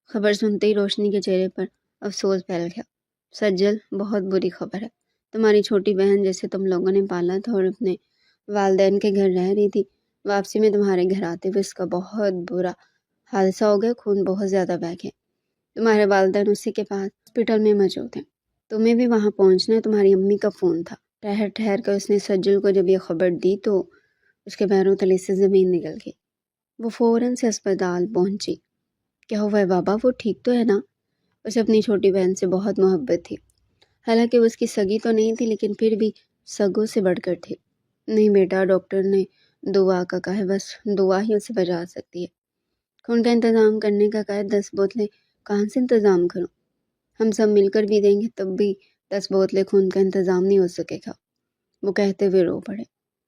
[SPEAKER 1] خبر سنتے ہی روشنی کے چہرے پر افسوس پھیل گیا۔ سجل، بہت بری خبر ہے، تمہاری چھوٹی بہن جسے تم لوگوں نے پالا تھا اور اپنے والدین کے گھر رہ رہی تھی، واپسی میں تمہارے گھر آتے ہوئے اس کا بہت برا حادثہ ہو گیا، خون بہت زیادہ بہہ گیا، تمہارے والدین اسی کے پاس ہاسپٹل میں موجود ہیں، تمہیں بھی وہاں پہنچنا ہے، تمہاری امی کا فون تھا۔ ٹھہر ٹھہر کر اس نے سجل کو جب یہ خبر دی تو اس کے پیروں تلے سے زمین نکل گئی۔ وہ فوراً سے اسپتال پہنچی۔ کیا ہوا ہے بابا، وہ ٹھیک تو ہے نا؟ اسے اپنی چھوٹی بہن سے بہت محبت تھی، حالانکہ وہ اس کی سگی تو نہیں تھی لیکن پھر بھی سگوں سے بڑھ کر تھی۔ نہیں بیٹا، ڈاکٹر نے دعا کا کہا ہے، بس دعا ہی اسے بچا سکتی ہے۔ خون کا انتظام کرنے کا کہا ہے، 10 بوتلیں کہاں سے انتظام کروں؟ ہم سب مل کر بھی دیں گے تب بھی 10 بوتلیں خون کا انتظام نہیں ہو سکے گا۔ وہ کہتے ہوئے رو پڑے،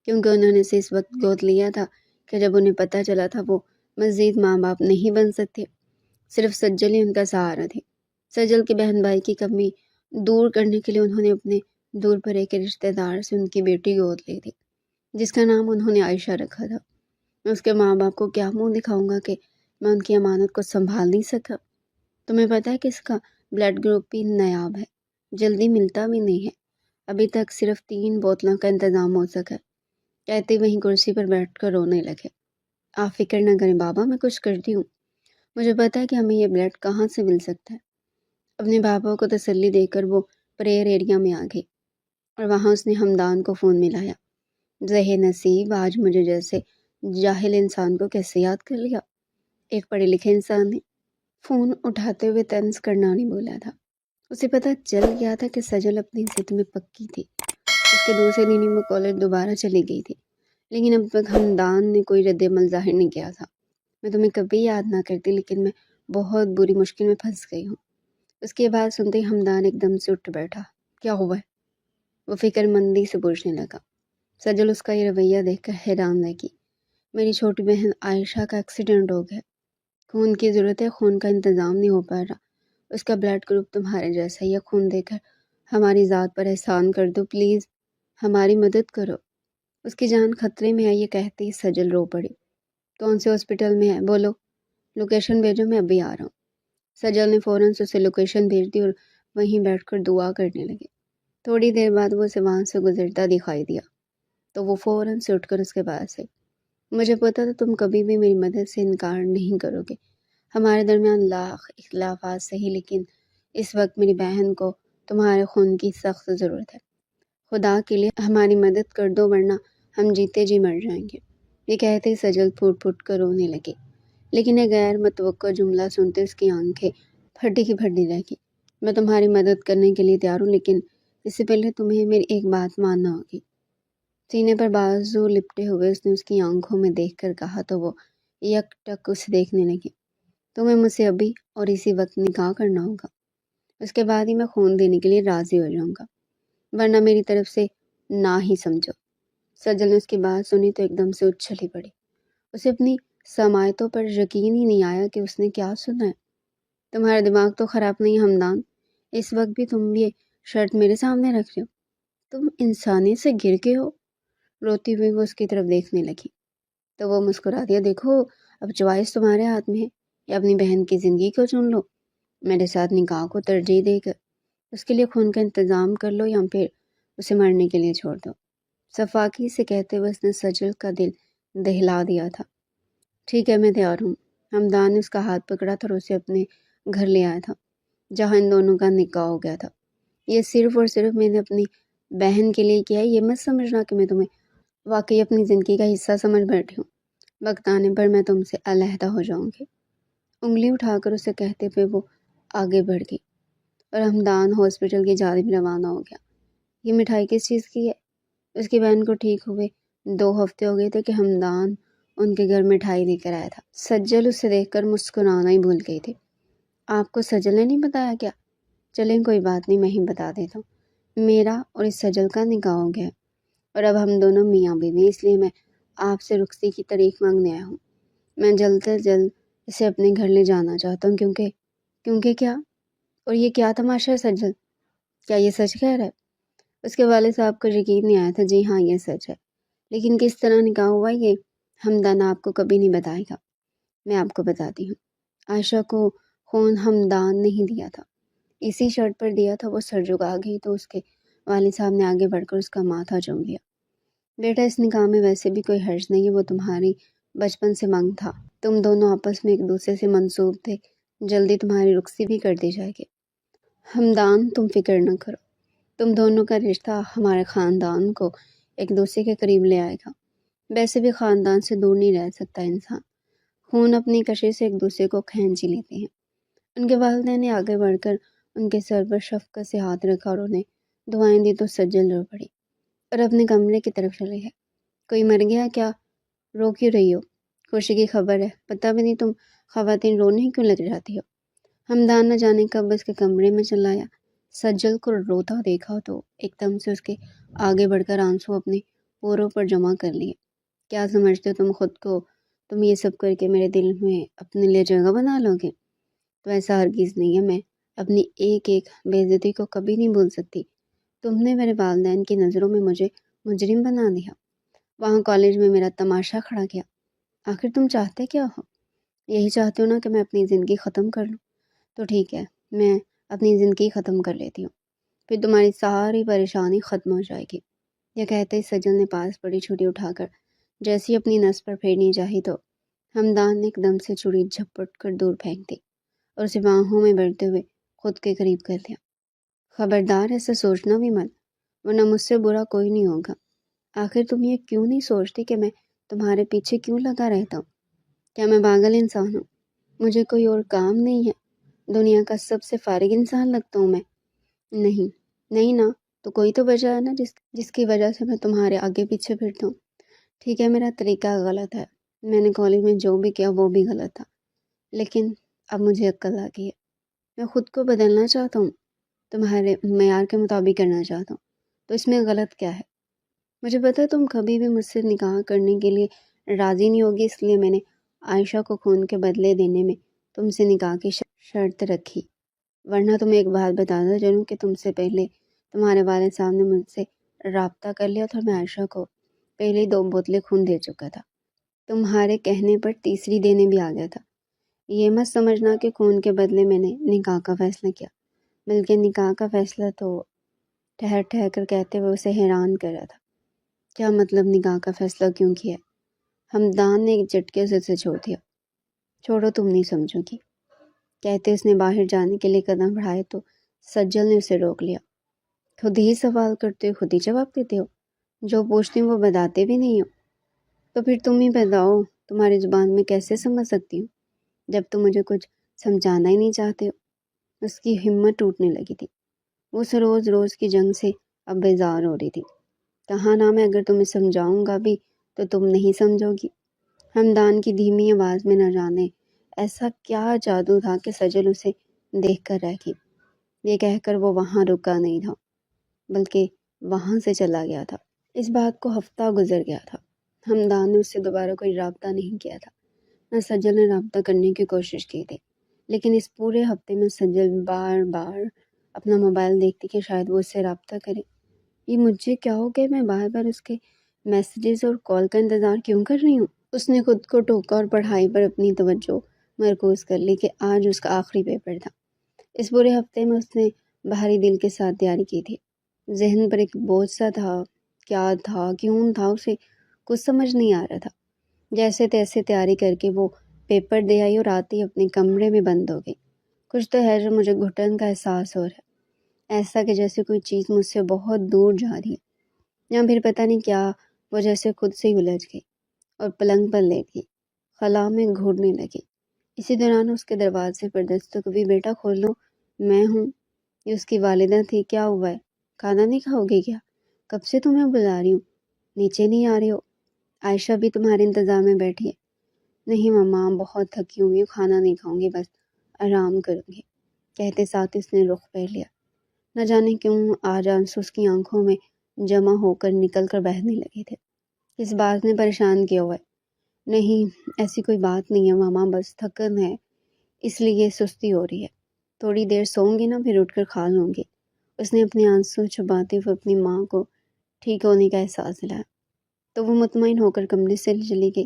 [SPEAKER 1] کیونکہ انہوں نے اسے اس وقت گود لیا تھا کہ جب انہیں پتہ چلا تھا وہ مزید ماں باپ نہیں بن سکتے، صرف سجل ہی ان کا سہارا تھی۔ سجل کے بہن بھائی کی کمی دور کرنے کے لیے انہوں نے اپنے دور پر ایک رشتہ دار سے ان کی بیٹی گود لی تھی، جس کا نام انہوں نے عائشہ رکھا تھا۔ میں اس کے ماں باپ کو کیا منہ دکھاؤں گا کہ میں ان کی امانت کو سنبھال نہیں سکا؟ تمہیں پتہ ہے کہ اس کا بلڈ گروپ بھی نایاب ہے، جلدی ملتا بھی نہیں ہے، ابھی تک صرف 3 بوتلوں کا انتظام ہو سکا ہے۔ کہتے وہیں کرسی پر بیٹھ کر رونے لگے۔ آپ فکر نہ کریں بابا، میں کچھ کرتی ہوں، مجھے پتہ ہے کہ ہمیں یہ بلڈ کہاں سے مل سکتا ہے۔ اپنے بابا کو تسلی دے کر وہ پریئر ایریا میں آ گئی اور وہاں اس نے حمدان کو فون ملایا۔ ذہن نصیب، آج مجھے جیسے جاہل انسان کو کیسے یاد کر لیا؟ ایک پڑھے لکھے انسان نے فون اٹھاتے ہوئے طنز کرنا نہیں بولا تھا۔ اسے پتہ چل گیا تھا کہ سجل اپنی ضد میں پکی تھی۔ اس کے دوسرے دن ہی وہ کالج دوبارہ چلی گئی تھی، لیکن اب تک حمدان نے کوئی رد عمل ظاہر نہیں کیا تھا۔ میں تمہیں کبھی یاد نہ کرتی لیکن میں بہت بری مشکل میں پھنس گئی ہوں۔ اس کے بعد سنتے ہی حمدان ایک دم سے اٹھ بیٹھا۔ کیا ہوا ہے؟ وہ فکر مندی سے پوچھنے لگا۔ سجل اس کا یہ رویہ دیکھ کر حیران رہ گئی۔ میری چھوٹی بہن عائشہ کا ایکسیڈنٹ ہو گیا، خون کی ضرورت ہے، خون کا انتظام نہیں ہو پا رہا، اس کا بلڈ گروپ تمہارے جیسا ہی ہے، خون دے کر ہماری ذات پر احسان کر دو، پلیز ہماری مدد کرو۔ اس کی جان خطرے میں ہے، یہ کہتے ہی سجل رو پڑی۔ کون سے ہاسپٹل میں ہے؟ بولو، لوکیشن بھیجو، میں ابھی آ رہا ہوں۔ سجل نے فوراً سے اسے لوکیشن بھیج دی اور وہیں بیٹھ کر دعا کرنے لگے۔ تھوڑی دیر بعد وہ اسے وہاں سے گزرتا دکھائی دیا تو وہ فوراً سے اٹھ کر اس کے پاس آئی۔ مجھے پتا تھا تم کبھی بھی میری مدد سے انکار نہیں کرو گے، ہمارے درمیان لاکھ اختلافات سہی، لیکن اس وقت میری بہن کو تمہارے خون کی سخت ضرورت ہے، خدا کے لیے ہماری مدد کر دو ورنہ ہم جیتے جی مر جائیں گے۔ یہ کہتے ہی سجل پھوٹ پھوٹ کر رونے لگی، لیکن یہ غیر متوقع جملہ سنتے اس کی آنکھیں پھٹی کی پھٹی رہ گئی۔ میں تمہاری مدد کرنے کے لیے تیار ہوں، لیکن اس سے پہلے تمہیں میری ایک بات ماننا ہوگی۔ سینے پر بازو لپٹے ہوئے اس نے اس کی آنکھوں میں دیکھ کر کہا تو وہ یک ٹک اسے دیکھنے لگی۔ تمہیں مجھ سے ابھی اور اسی وقت نکاح کرنا ہوگا، اس کے بعد ہی میں خون دینے کے لیے راضی ہو جاؤں گا، ورنہ میری طرف سے نہ ہی سمجھو۔ سجل نے اس کی بات سنی تو ایک دم سے اچھلی پڑی۔ اسے اپنی سماعتوں پر یقین ہی نہیں آیا کہ اس نے کیا سنا ہے۔ تمہارا دماغ تو خراب نہیں حمدان، اس وقت بھی تم یہ شرط میرے سامنے رکھ رہے ہو؟ تم انسانی سے گر گئے ہو؟ روتی ہوئی وہ اس کی طرف دیکھنے لگی تو وہ مسکرا دیا۔ دیکھو، اب چوائس تمہارے ہاتھ میں ہے، یا اپنی بہن کی زندگی کو چن لو، میرے ساتھ نکاح کو ترجیح دے کر اس کے لیے خون کا انتظام کر لو، یا پھر اسے مرنے کے لیے چھوڑ دو۔ صفاقی سے کہتے ہوئے اس نے سجل کا دل دہلا دیا تھا۔ ٹھیک ہے، میں تیار ہوں۔ حمدان نے اس کا ہاتھ پکڑا تھا اور اسے اپنے گھر لے آیا تھا جہاں ان دونوں کا نکاح ہو گیا تھا۔ یہ صرف اور صرف میں نے اپنی بہن کے لیے کیا ہے، یہ مت سمجھنا کہ میں تمہیں واقعی اپنی زندگی کا حصہ سمجھ بیٹھی ہوں، وقت آنے پر میں تم سے علیحدہ ہو جاؤں گی۔ انگلی اٹھا کر اسے کہتے ہوئے وہ آگے بڑھ گئی اور حمدان ہاسپٹل کی جانب روانہ ہو گیا۔ یہ مٹھائی کس چیز کی ہے؟ اس کی بہن کو ٹھیک ہوئے 2 ہفتے ہو گئے تھے کہ حمدان ان کے گھر مٹھائی لے کر آیا تھا۔ سجل اسے دیکھ کر مسکرانا ہی بھول گئی تھی۔ آپ کو سجل نے نہیں بتایا کیا؟ چلیں کوئی بات نہیں، میں ہی بتا دیتا ہوں۔ میرا اور اس سجل کا نکاح ہو گیا اور اب ہم دونوں میاں بیوی، اس لیے میں آپ سے رخصتی کی تاریخ مانگنے آیا ہوں۔ میں جلد سے جلد اسے اپنے گھر لے جانا چاہتا ہوں، کیونکہ کیا؟ اور یہ کیا تماشا ہے سجل؟ کیا یہ سچ کہہ رہا ہے؟ اس کے والد صاحب کو یقین نہیں آیا تھا۔ جی ہاں، یہ سچ ہے، لیکن کس طرح نکاح ہوا یہ حمدان آپ کو کبھی نہیں بتائے گا۔ میں آپ کو بتاتی ہوں۔ عائشہ کو خون حمدان نہیں دیا تھا، اسی شرط پر دیا تھا۔ وہ سر جھکا گئی تو اس کے والد صاحب نے آگے بڑھ کر اس کا ماتھا چوم لیا۔ بیٹا اس نکاح میں ویسے بھی کوئی حرج نہیں ہے، وہ تمہاری بچپن سے مانگ تھا، تم دونوں آپس میں ایک دوسرے سے منسوب تھے، جلدی تمہاری رخصتی بھی کر دی جائے گی۔ ہمدان تم فکر نہ کرو، تم دونوں کا رشتہ ہمارے خاندان کو ایک دوسرے کے قریب لے آئے گا۔ ویسے بھی خاندان سے دور نہیں رہ سکتا انسان، خون اپنی کشش سے ایک دوسرے کو کھینچ ہی لیتے ہیں۔ ان کے والدین نے آگے بڑھ کر ان کے سر پر شفقت سے ہاتھ رکھا اور انہیں دعائیں دی تو سجل رو پڑی اور اپنے کمرے کی طرف چلی ہے۔ کوئی مر گیا کیا؟ رو کیوں رہی ہو؟ خوشی کی خبر ہے، پتہ بھی نہیں تم خواتین رونے کیوں لگ جاتی ہو؟ ہمدان نہ جانے کب اس کے کمرے میں چلا آیا، سجل کو روتا دیکھا تو ایک دم سے اس کے آگے بڑھ کر آنسو اپنے پوروں پر جمع کر لیے۔ کیا سمجھتے ہو تم خود کو؟ تم یہ سب کر کے میرے دل میں اپنے لیے جگہ بنا لو گے؟ تو ایسا ہرگز نہیں ہے، میں اپنی ایک ایک بے عزتی کو کبھی نہیں بھول سکتی۔ تم نے میرے والدین کی نظروں میں مجھے مجرم بنا دیا، وہاں کالج میں میرا تماشا کھڑا کیا۔ آخر تم چاہتے کیا ہو؟ یہی چاہتے ہو نا کہ میں اپنی زندگی ختم کر لوں؟ تو ٹھیک ہے، میں اپنی زندگی ختم کر لیتی ہوں، پھر تمہاری ساری پریشانی ختم ہو جائے گی۔ یہ کہتے ہی سجل نے پاس پڑی چھری اٹھا کر جیسی اپنی نس پر پھیرنی چاہی تو ہمدان نے ایک دم سے چھری جھپٹ کر دور پھینک دی اور اسے باہوں میں بڑھتے ہوئے خود کے قریب کر لیا۔ خبردار ایسا سوچنا بھی مت، ورنہ مجھ سے برا کوئی نہیں ہوگا۔ آخر تم یہ کیوں نہیں سوچتی کہ میں تمہارے پیچھے کیوں لگا رہتا ہوں؟ کیا میں پاگل انسان ہوں؟ مجھے کوئی اور کام نہیں ہے؟ دنیا کا سب سے فارغ انسان لگتا ہوں میں؟ نہیں نہیں نا، تو کوئی تو وجہ ہے نا جس کی وجہ سے میں تمہارے آگے پیچھے پھرتا ہوں۔ ٹھیک ہے، میرا طریقہ غلط ہے، میں نے کالج میں جو بھی کیا وہ بھی غلط تھا، لیکن اب مجھے عقل آ گئی ہے، میں خود کو بدلنا چاہتا ہوں، تمہارے معیار کے مطابق کرنا چاہتا ہوں، تو اس میں غلط کیا ہے؟ مجھے پتہ ہے تم کبھی بھی مجھ سے نکاح کرنے کے لیے راضی نہیں ہوگی، اس لیے میں نے عائشہ کو خون کے بدلے دینے میں تم سے نکاح کی شرط رکھی، ورنہ تمہیں ایک بات بتاتا چلوں کہ تم سے پہلے تمہارے والد صاحب نے مجھ سے رابطہ کر لیا تھا اور میں عائشہ کو پہلے 2 بوتلیں خون دے چکا تھا، تمہارے کہنے پر تیسری دینے بھی آ گیا تھا۔ یہ مت سمجھنا کہ خون کے بدلے میں نے نکاح کا فیصلہ کیا، بلکہ نکاح کا فیصلہ تو ٹھہر ٹھہر کر کہتے ہوئے اسے حیران کر رہا تھا۔ کیا مطلب نکاح کا فیصلہ کیوں کیا؟ ہمدان نے ایک جھٹکے سے اسے چھوڑ دیا۔ چھوڑو، تم نہیں سمجھو گی، کہتے اس نے باہر جانے کے لیے قدم بڑھائے تو سجل نے اسے روک لیا۔ خود ہی سوال کرتے ہو، خود ہی جواب دیتے ہو، جو پوچھتے ہوں وہ بتاتے بھی نہیں ہو، تو پھر تم ہی بتاؤ، تمہاری زبان میں کیسے سمجھ سکتی ہوں جب تم مجھے کچھ سمجھانا ہی نہیں چاہتے ہو؟ اس کی ہمت ٹوٹنے لگی تھی، وہ اس روز روز کی جنگ سے اب بیزار ہو رہی تھی۔ کہاں نہ میں اگر تمہیں سمجھاؤں گا بھی تو تم نہیں سمجھو گی۔ ہمدان کی دھیمی آواز میں نہ جانے ایسا کیا جادو تھا کہ سجل اسے دیکھ کر رہ گئی۔ یہ کہہ کر وہ وہاں رکا نہیں تھا، بلکہ وہاں سے چلا گیا تھا۔ اس بات کو ہفتہ گزر گیا تھا، ہمدان نے اس سے دوبارہ کوئی رابطہ نہیں کیا تھا، نہ سجل نے رابطہ کرنے کی کوشش کی تھی، لیکن اس پورے ہفتے میں سجل بار بار اپنا موبائل دیکھتی کہ شاید وہ اس سے رابطہ کرے۔ یہ مجھے کیا ہو گیا، میں بار بار اس کے میسیجز اور کال کا انتظار کیوں کر رہی ہوں؟ اس نے خود کو ٹوکا اور پڑھائی پر اپنی توجہ مرکوز کر لی کہ آج اس کا آخری پیپر تھا۔ اس پورے ہفتے میں اس نے بھاری دل کے ساتھ تیاری کی تھی، ذہن پر ایک بوجھ سا تھا، کیا تھا کیوں تھا اسے کچھ سمجھ نہیں آ رہا تھا۔ جیسے تیسے تیاری کر کے وہ پیپر دے آئی اور آتی اپنے کمرے میں بند ہو گئی۔ کچھ تو ہے جو مجھے گھٹن کا احساس ہو رہا ہے، ایسا کہ جیسے کوئی چیز مجھ سے بہت دور جا رہی ہے، یا پھر پتہ نہیں کیا، وہ جیسے خود سے ہی الجھ گئی اور پلنگ پر لیٹ گئی، خلا میں گھوٹنے لگی۔ اسی دوران اس کے دروازے پر دستک ہوئی۔ بیٹا کھولو، میں ہوں۔ یہ اس کی والدہ تھی۔ کیا ہوا ہے؟ کھانا نہیں کھاؤ گے کیا؟ کب سے تمہیں بلا رہی ہوں، نیچے نہیں آ رہی ہو؟ عائشہ بھی تمہارے انتظار میں بیٹھی ہے۔ نہیں ماما، بہت تھکی ہوئی ہوں، کھانا نہیں کھاؤں گی، بس آرام کروں گی، کہتے ساتھ اس نے رخ پھیر لیا۔ نہ جانے کیوں آج آنسو اس کی آنکھوں میں جمع ہو کر نکل کر بہنے لگے تھے۔ اس بات نے پریشان کیا ہوا ہے؟ نہیں، ایسی کوئی بات نہیں ہے ماما، بس تھکن ہے، اس لیے سستی ہو رہی ہے، تھوڑی دیر سوؤں گی نا، پھر اٹھ کر کھا لوں گی۔ اس نے اپنے آنسو چھپاتے ہوئے اپنی ماں کو ٹھیک ہونے کا احساس دلایا تو وہ مطمئن ہو کر کمرے سے چلی گئی۔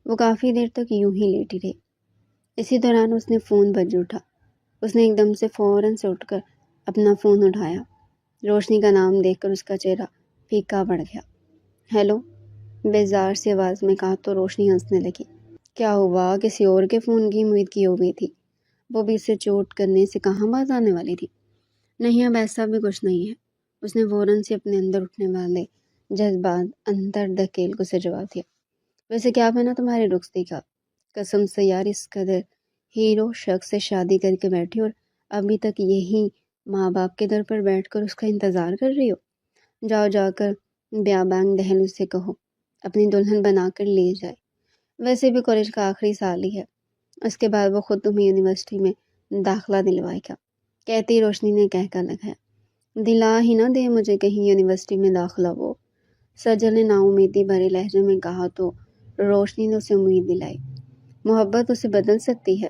[SPEAKER 1] وہ کافی دیر تک یوں ہی لیٹی رہی۔ اسی دوران اس نے فون بج اٹھا۔ اس نے ایک دم سے فوراً سے اٹھ کر اپنا فون اٹھایا۔ روشنی کا نام دیکھ کر اس کا چہرہ پھیکا پڑ گیا۔ ہیلو، بیزار سی آواز میں کہا تو روشنی ہنسنے لگی۔ کیا ہوا؟ کسی اور کے فون کی امید کی ہوئی تھی؟ وہ بھی اسے چوٹ کرنے سے کہاں باز آنے والی تھی؟ نہیں، اب ایسا بھی کچھ نہیں ہے، اس نے فوراً سے اپنے اندر اٹھنے والے جذبات اندر دھکیل کو سے جواب دیا۔ ویسے کیا بنا تمہاری رخصتی کا؟ قسم سے یار، اس قدر ہیرو شخص سے شادی کر کے بیٹھی اور ابھی تک یہی ماں باپ کے در پر بیٹھ کر اس کا انتظار کر رہی ہو؟ جاؤ جا کر بیابان دہل سے کہو اپنی دلہن بنا کر لے جائے۔ ویسے بھی کالج کا آخری سال ہی ہے، اس کے بعد وہ خود تمہیں یونیورسٹی میں داخلہ دلوائے گا، کہتی روشنی نے کہہ لگایا۔ دلا ہی نہ دے مجھے کہیں یونیورسٹی میں داخلہ وہ، سجل نے نا امیدی بھرے لہجے میں کہا تو روشنی نے اسے امید دلائی۔ محبت اسے بدل سکتی ہے،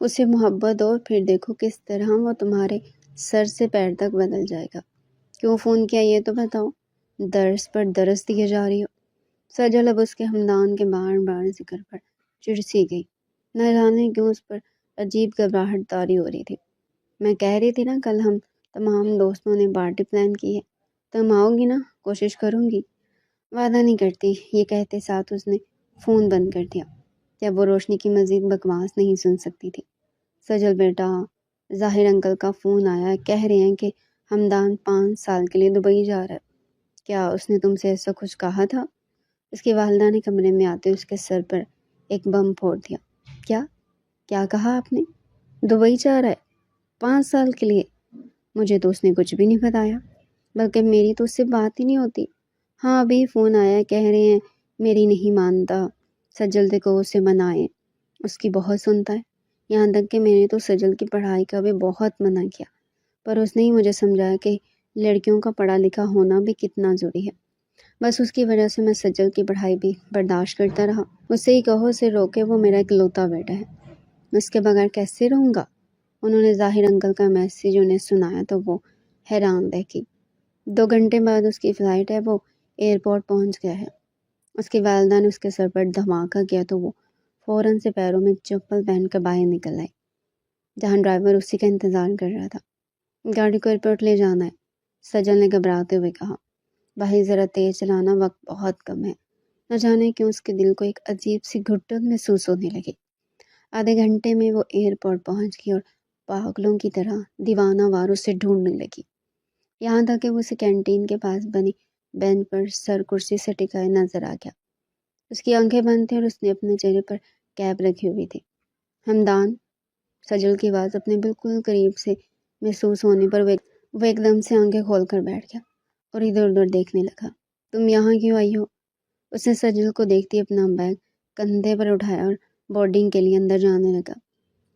[SPEAKER 1] اسے محبت دو پھر دیکھو کس طرح وہ تمہارے سر سے پیر تک بدل جائے گا۔ کیوں فون کیا یہ تو بتاؤ؟ درس پر درس دیے جا رہی ہو؟ سجل اب اس کے ہمدان کے بار بار ذکر پر چڑ سی گئی، نہ جانے کیوں اس پر عجیب گھبراہٹ طاری ہو رہی تھی۔ میں کہہ رہی تھی نا کل ہم تمام دوستوں نے پارٹی پلان کی ہے، تم آؤ گی نا؟ کوشش کروں گی۔ وعدہ نہیں کرتی، یہ کہتے ساتھ اس نے فون بند کر دیا۔ کیا وہ روشنی کی مزید بکواس نہیں سن سکتی تھی؟ سجل بیٹا، ظاہر انکل کا فون آیا ہے، کہہ رہے ہیں کہ ہمدان 5 سال کے لیے دبئی جا رہا ہے۔ کیا اس نے تم سے ایسا کچھ کہا تھا؟ اس کی والدہ نے کمرے میں آتے اس کے سر پر ایک بم پھوڑ دیا۔ کیا کہا آپ نے؟ دبئی جا رہا ہے 5 سال کے لیے؟ مجھے تو اس نے کچھ بھی نہیں بتایا، بلکہ میری تو اس سے بات ہی نہیں ہوتی۔ ہاں ابھی فون آیا ہے، کہہ رہے ہیں میری نہیں مانتا، سجل کو اسے منائے، اس کی بہت سنتا ہے، یہاں تک کہ میں نے تو سجل کی پڑھائی کا بھی بہت منع کیا، پر اس نے ہی مجھے سمجھایا کہ لڑکیوں کا پڑھا لکھا ہونا بھی کتنا ضروری ہے۔ بس اس کی وجہ سے میں سجل کی پڑھائی بھی برداشت کرتا رہا۔ اسے ہی کہو اسے روکے، وہ میرا اکلوتا بیٹا ہے، اس کے بغیر کیسے رہوں گا؟ انہوں نے ظاہر انکل کا میسیج انہیں سنایا تو وہ حیران رہ گئی۔ 2 گھنٹے بعد اس کی فلائٹ ہے، وہ ایئرپورٹ پہنچ گیا ہے۔ اس کی والدہ نے اس کے سر پر دھماکہ کیا تو وہ فوراً سے پیروں میں چپل پہن کر باہر نکل آئی، جہاں ڈرائیور اسی کا انتظار کر رہا تھا۔ گاڑی کو ایئرپورٹ لے جانا ہے، سجل نے گھبراتے ہوئے کہا۔ بھائی ذرا تیز چلانا، وقت بہت کم ہے۔ نہ جانے کیوں اس کے دل کو ایک عجیب سی گھٹن محسوس ہونے لگی۔ آدھے گھنٹے میں وہ ایئرپورٹ پہنچ گئی اور پاگلوں کی طرح دیوانہ وار اسے ڈھونڈنے لگی، یہاں تک کہ وہ اسے کینٹین کے پاس بنی بینچ پر سر کرسی سے ٹکائے نظر آ گیا۔ اس کی آنکھیں بند تھیں اور اس نے اپنے چہرے پر کیپ رکھی ہوئی تھی۔ ہمدان، سجل کی آواز اپنے بالکل قریب سے محسوس ہونے پر وہ ایک دم سے آنکھیں کھول کر بیٹھ گیا اور ادھر ادھر دیکھنے لگا۔ تم یہاں کیوں آئی ہو؟ اس نے سجل کو دیکھتی اپنا بیگ کندھے پر اٹھایا اور بورڈنگ کے لیے اندر جانے لگا۔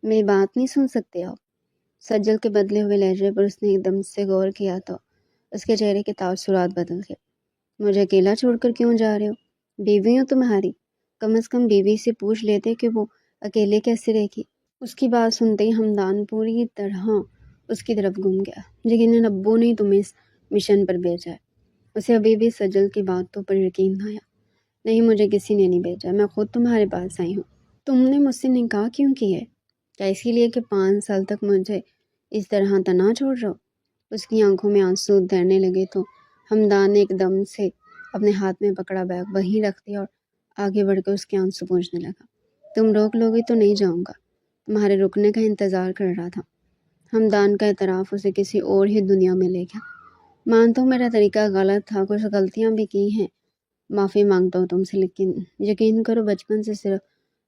[SPEAKER 1] میری بات نہیں سن سکتے آپ؟ سجل کے بدلے ہوئے لہجے پر اس نے ایک دم سے غور کیا تو اس کے چہرے کے تاثرات بدل گئے۔ مجھے اکیلا چھوڑ کر کیوں جا رہے ہو؟ بیوی ہوں تمہاری، کم از کم بیوی سے پوچھ لیتے کہ وہ اکیلے کیسے رہے گی۔ اس کی بات سنتے ہی ہمدان پوری طرح اس کی طرف گھوم گیا۔ یقیناً ابو نے تمہیں اس مشن پر بھیجا ہے۔ اسے ابھی بھی سجل کی باتوں پر یقین نہ آیا۔ نہیں، مجھے کسی نے نہیں بھیجا، میں خود تمہارے پاس آئی ہوں۔ تم نے مجھ سے نکاح کیوں کی ہے؟ کیا اسی لیے کہ 5 سال تک مجھے اس طرح تنہا چھوڑ رہا ہو؟ اس کی آنکھوں میں آنسو تیرنے لگے تو ہمدان نے ایک دم سے اپنے ہاتھ میں پکڑا بیگ وہیں رکھ دیا اور آگے بڑھ کر اس کے آنسو پوچھنے لگا۔ تم روک لو گی تو نہیں جاؤں گا، تمہارے رکنے کا انتظار کر رہا تھا۔ ہمدان کا اعتراف اسے کسی اور ہی دنیا میں لے گیا۔ مانتا ہوں میرا طریقہ غلط تھا، کچھ غلطیاں بھی کی ہیں، معافی مانگتا ہوں تم سے، لیکن یقین کرو بچپن سے صرف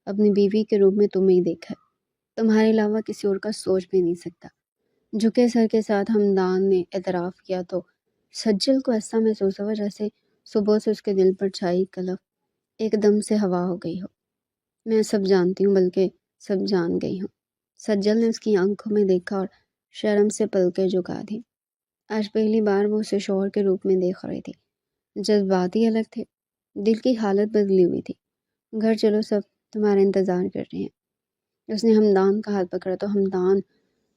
[SPEAKER 1] اپنی بیوی کے روپ میں تمہیں ہی دیکھا ہے، تمہارے علاوہ کسی اور کا سوچ بھی نہیں سکتا۔ جھکے سر کے ساتھ ہمدان نے اعتراف کیا تو سجل کو ایسا محسوس ہوا جیسے صبح سے اس کے دل پر چھائی کلف ایک دم سے ہوا ہو گئی ہو۔ میں سب جانتی ہوں، بلکہ سب جان گئی ہوں۔ سجل نے اس کی آنکھوں میں دیکھا اور شرم سے پلکیں جھکا دی۔ آج پہلی بار وہ اسے شوہر کے روپ میں دیکھ رہی تھی۔ جذبات ہی الگ تھے، دل کی حالت بدلی ہوئی تھی۔ گھر چلو، سب تمہارا انتظار کر رہے ہیں۔ اس نے ہمدان کا ہاتھ پکڑا تو ہمدان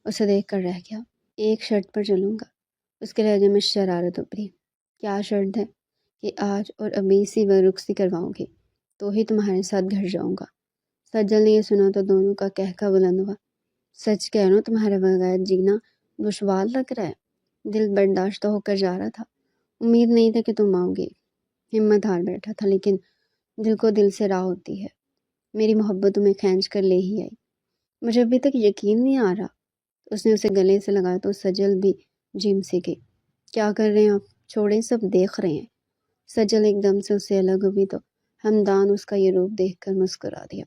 [SPEAKER 1] اسے دیکھ کر رہ گیا۔ ایک شرط پر چلوں گا، اس کے لہجے میں شرارت ابھری۔ کیا شرط ہے؟ کہ آج اور ابھی اسی وقت رخصتی کرواؤ گے تو ہی تمہارے ساتھ گھر جاؤں گا۔ سجل نے یہ سنا تو دونوں کا قہقہ بلند ہوا۔ سچ کہہ رہا ہوں، تمہارے بغیر جینا دشوار لگ رہا ہے۔ دل برداشت ہو کر جا رہا تھا، امید نہیں تھا کہ تم آؤ گے۔ ہمت ہار بیٹھا تھا، لیکن دل کو دل سے راہ ہوتی ہے۔ میری محبت تمہیں کھینچ کر لے ہی آئی، مجھے ابھی تک یقین نہیں آ رہا۔ اس نے اسے گلے سے لگایا تو سجل بھی جیم سے گئی۔ کیا کر رہے ہیں آپ؟ چھوڑیں، سب دیکھ رہے ہیں۔ سجل ایک دم سے اس سے الگ ہوئی تو ہمدان اس کا یہ روپ دیکھ کر مسکرا دیا۔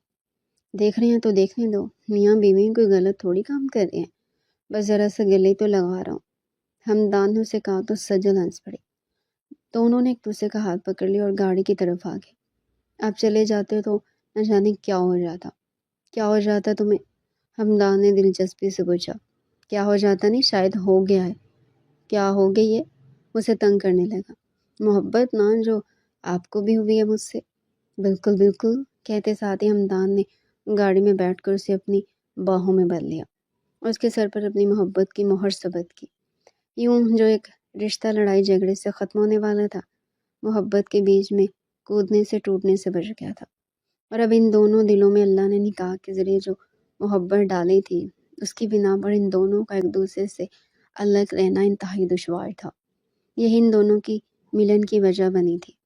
[SPEAKER 1] دیکھ رہے ہیں تو دیکھنے دو، میاں بیوی کوئی غلط تھوڑی کام کر رہے ہیں، بس ذرا سا گلے تو لگا رہا ہوں۔ ہمدان نے اسے کہا تو سجل ہنس پڑی۔ دونوں نے ایک دوسرے کا ہاتھ پکڑ لیا اور گاڑی کی طرف آگے۔ آپ چلے جاتے تو نہ جانے کیا ہو جاتا۔ کیا ہو جاتا تمہیں؟ ہمدان نے دلچسپی سے پوچھا۔ کیا ہو جاتا نہیں، شاید ہو گیا ہے۔ کیا ہو گئی ہے؟ اسے تنگ کرنے لگا۔ محبت نا، جو آپ کو بھی ہوئی ہے مجھ سے۔ بالکل بالکل، کہتے ساتھ ہی ہمدان نے گاڑی میں بیٹھ کر اسے اپنی باہوں میں بھر لیا اور اس کے سر پر اپنی محبت کی مہر ثبت کی۔ یوں جو ایک رشتہ لڑائی جھگڑے سے ختم ہونے والا تھا، محبت کے بیچ میں کودنے سے ٹوٹنے سے بچ گیا تھا۔ اور اب ان دونوں دلوں میں اللہ نے نکاح کے ذریعے جو محبت ڈالی تھی، اس کی بنا پر ان دونوں کا ایک دوسرے سے الگ رہنا انتہائی دشوار تھا۔ یہ ان دونوں کی ملن کی وجہ بنی تھی۔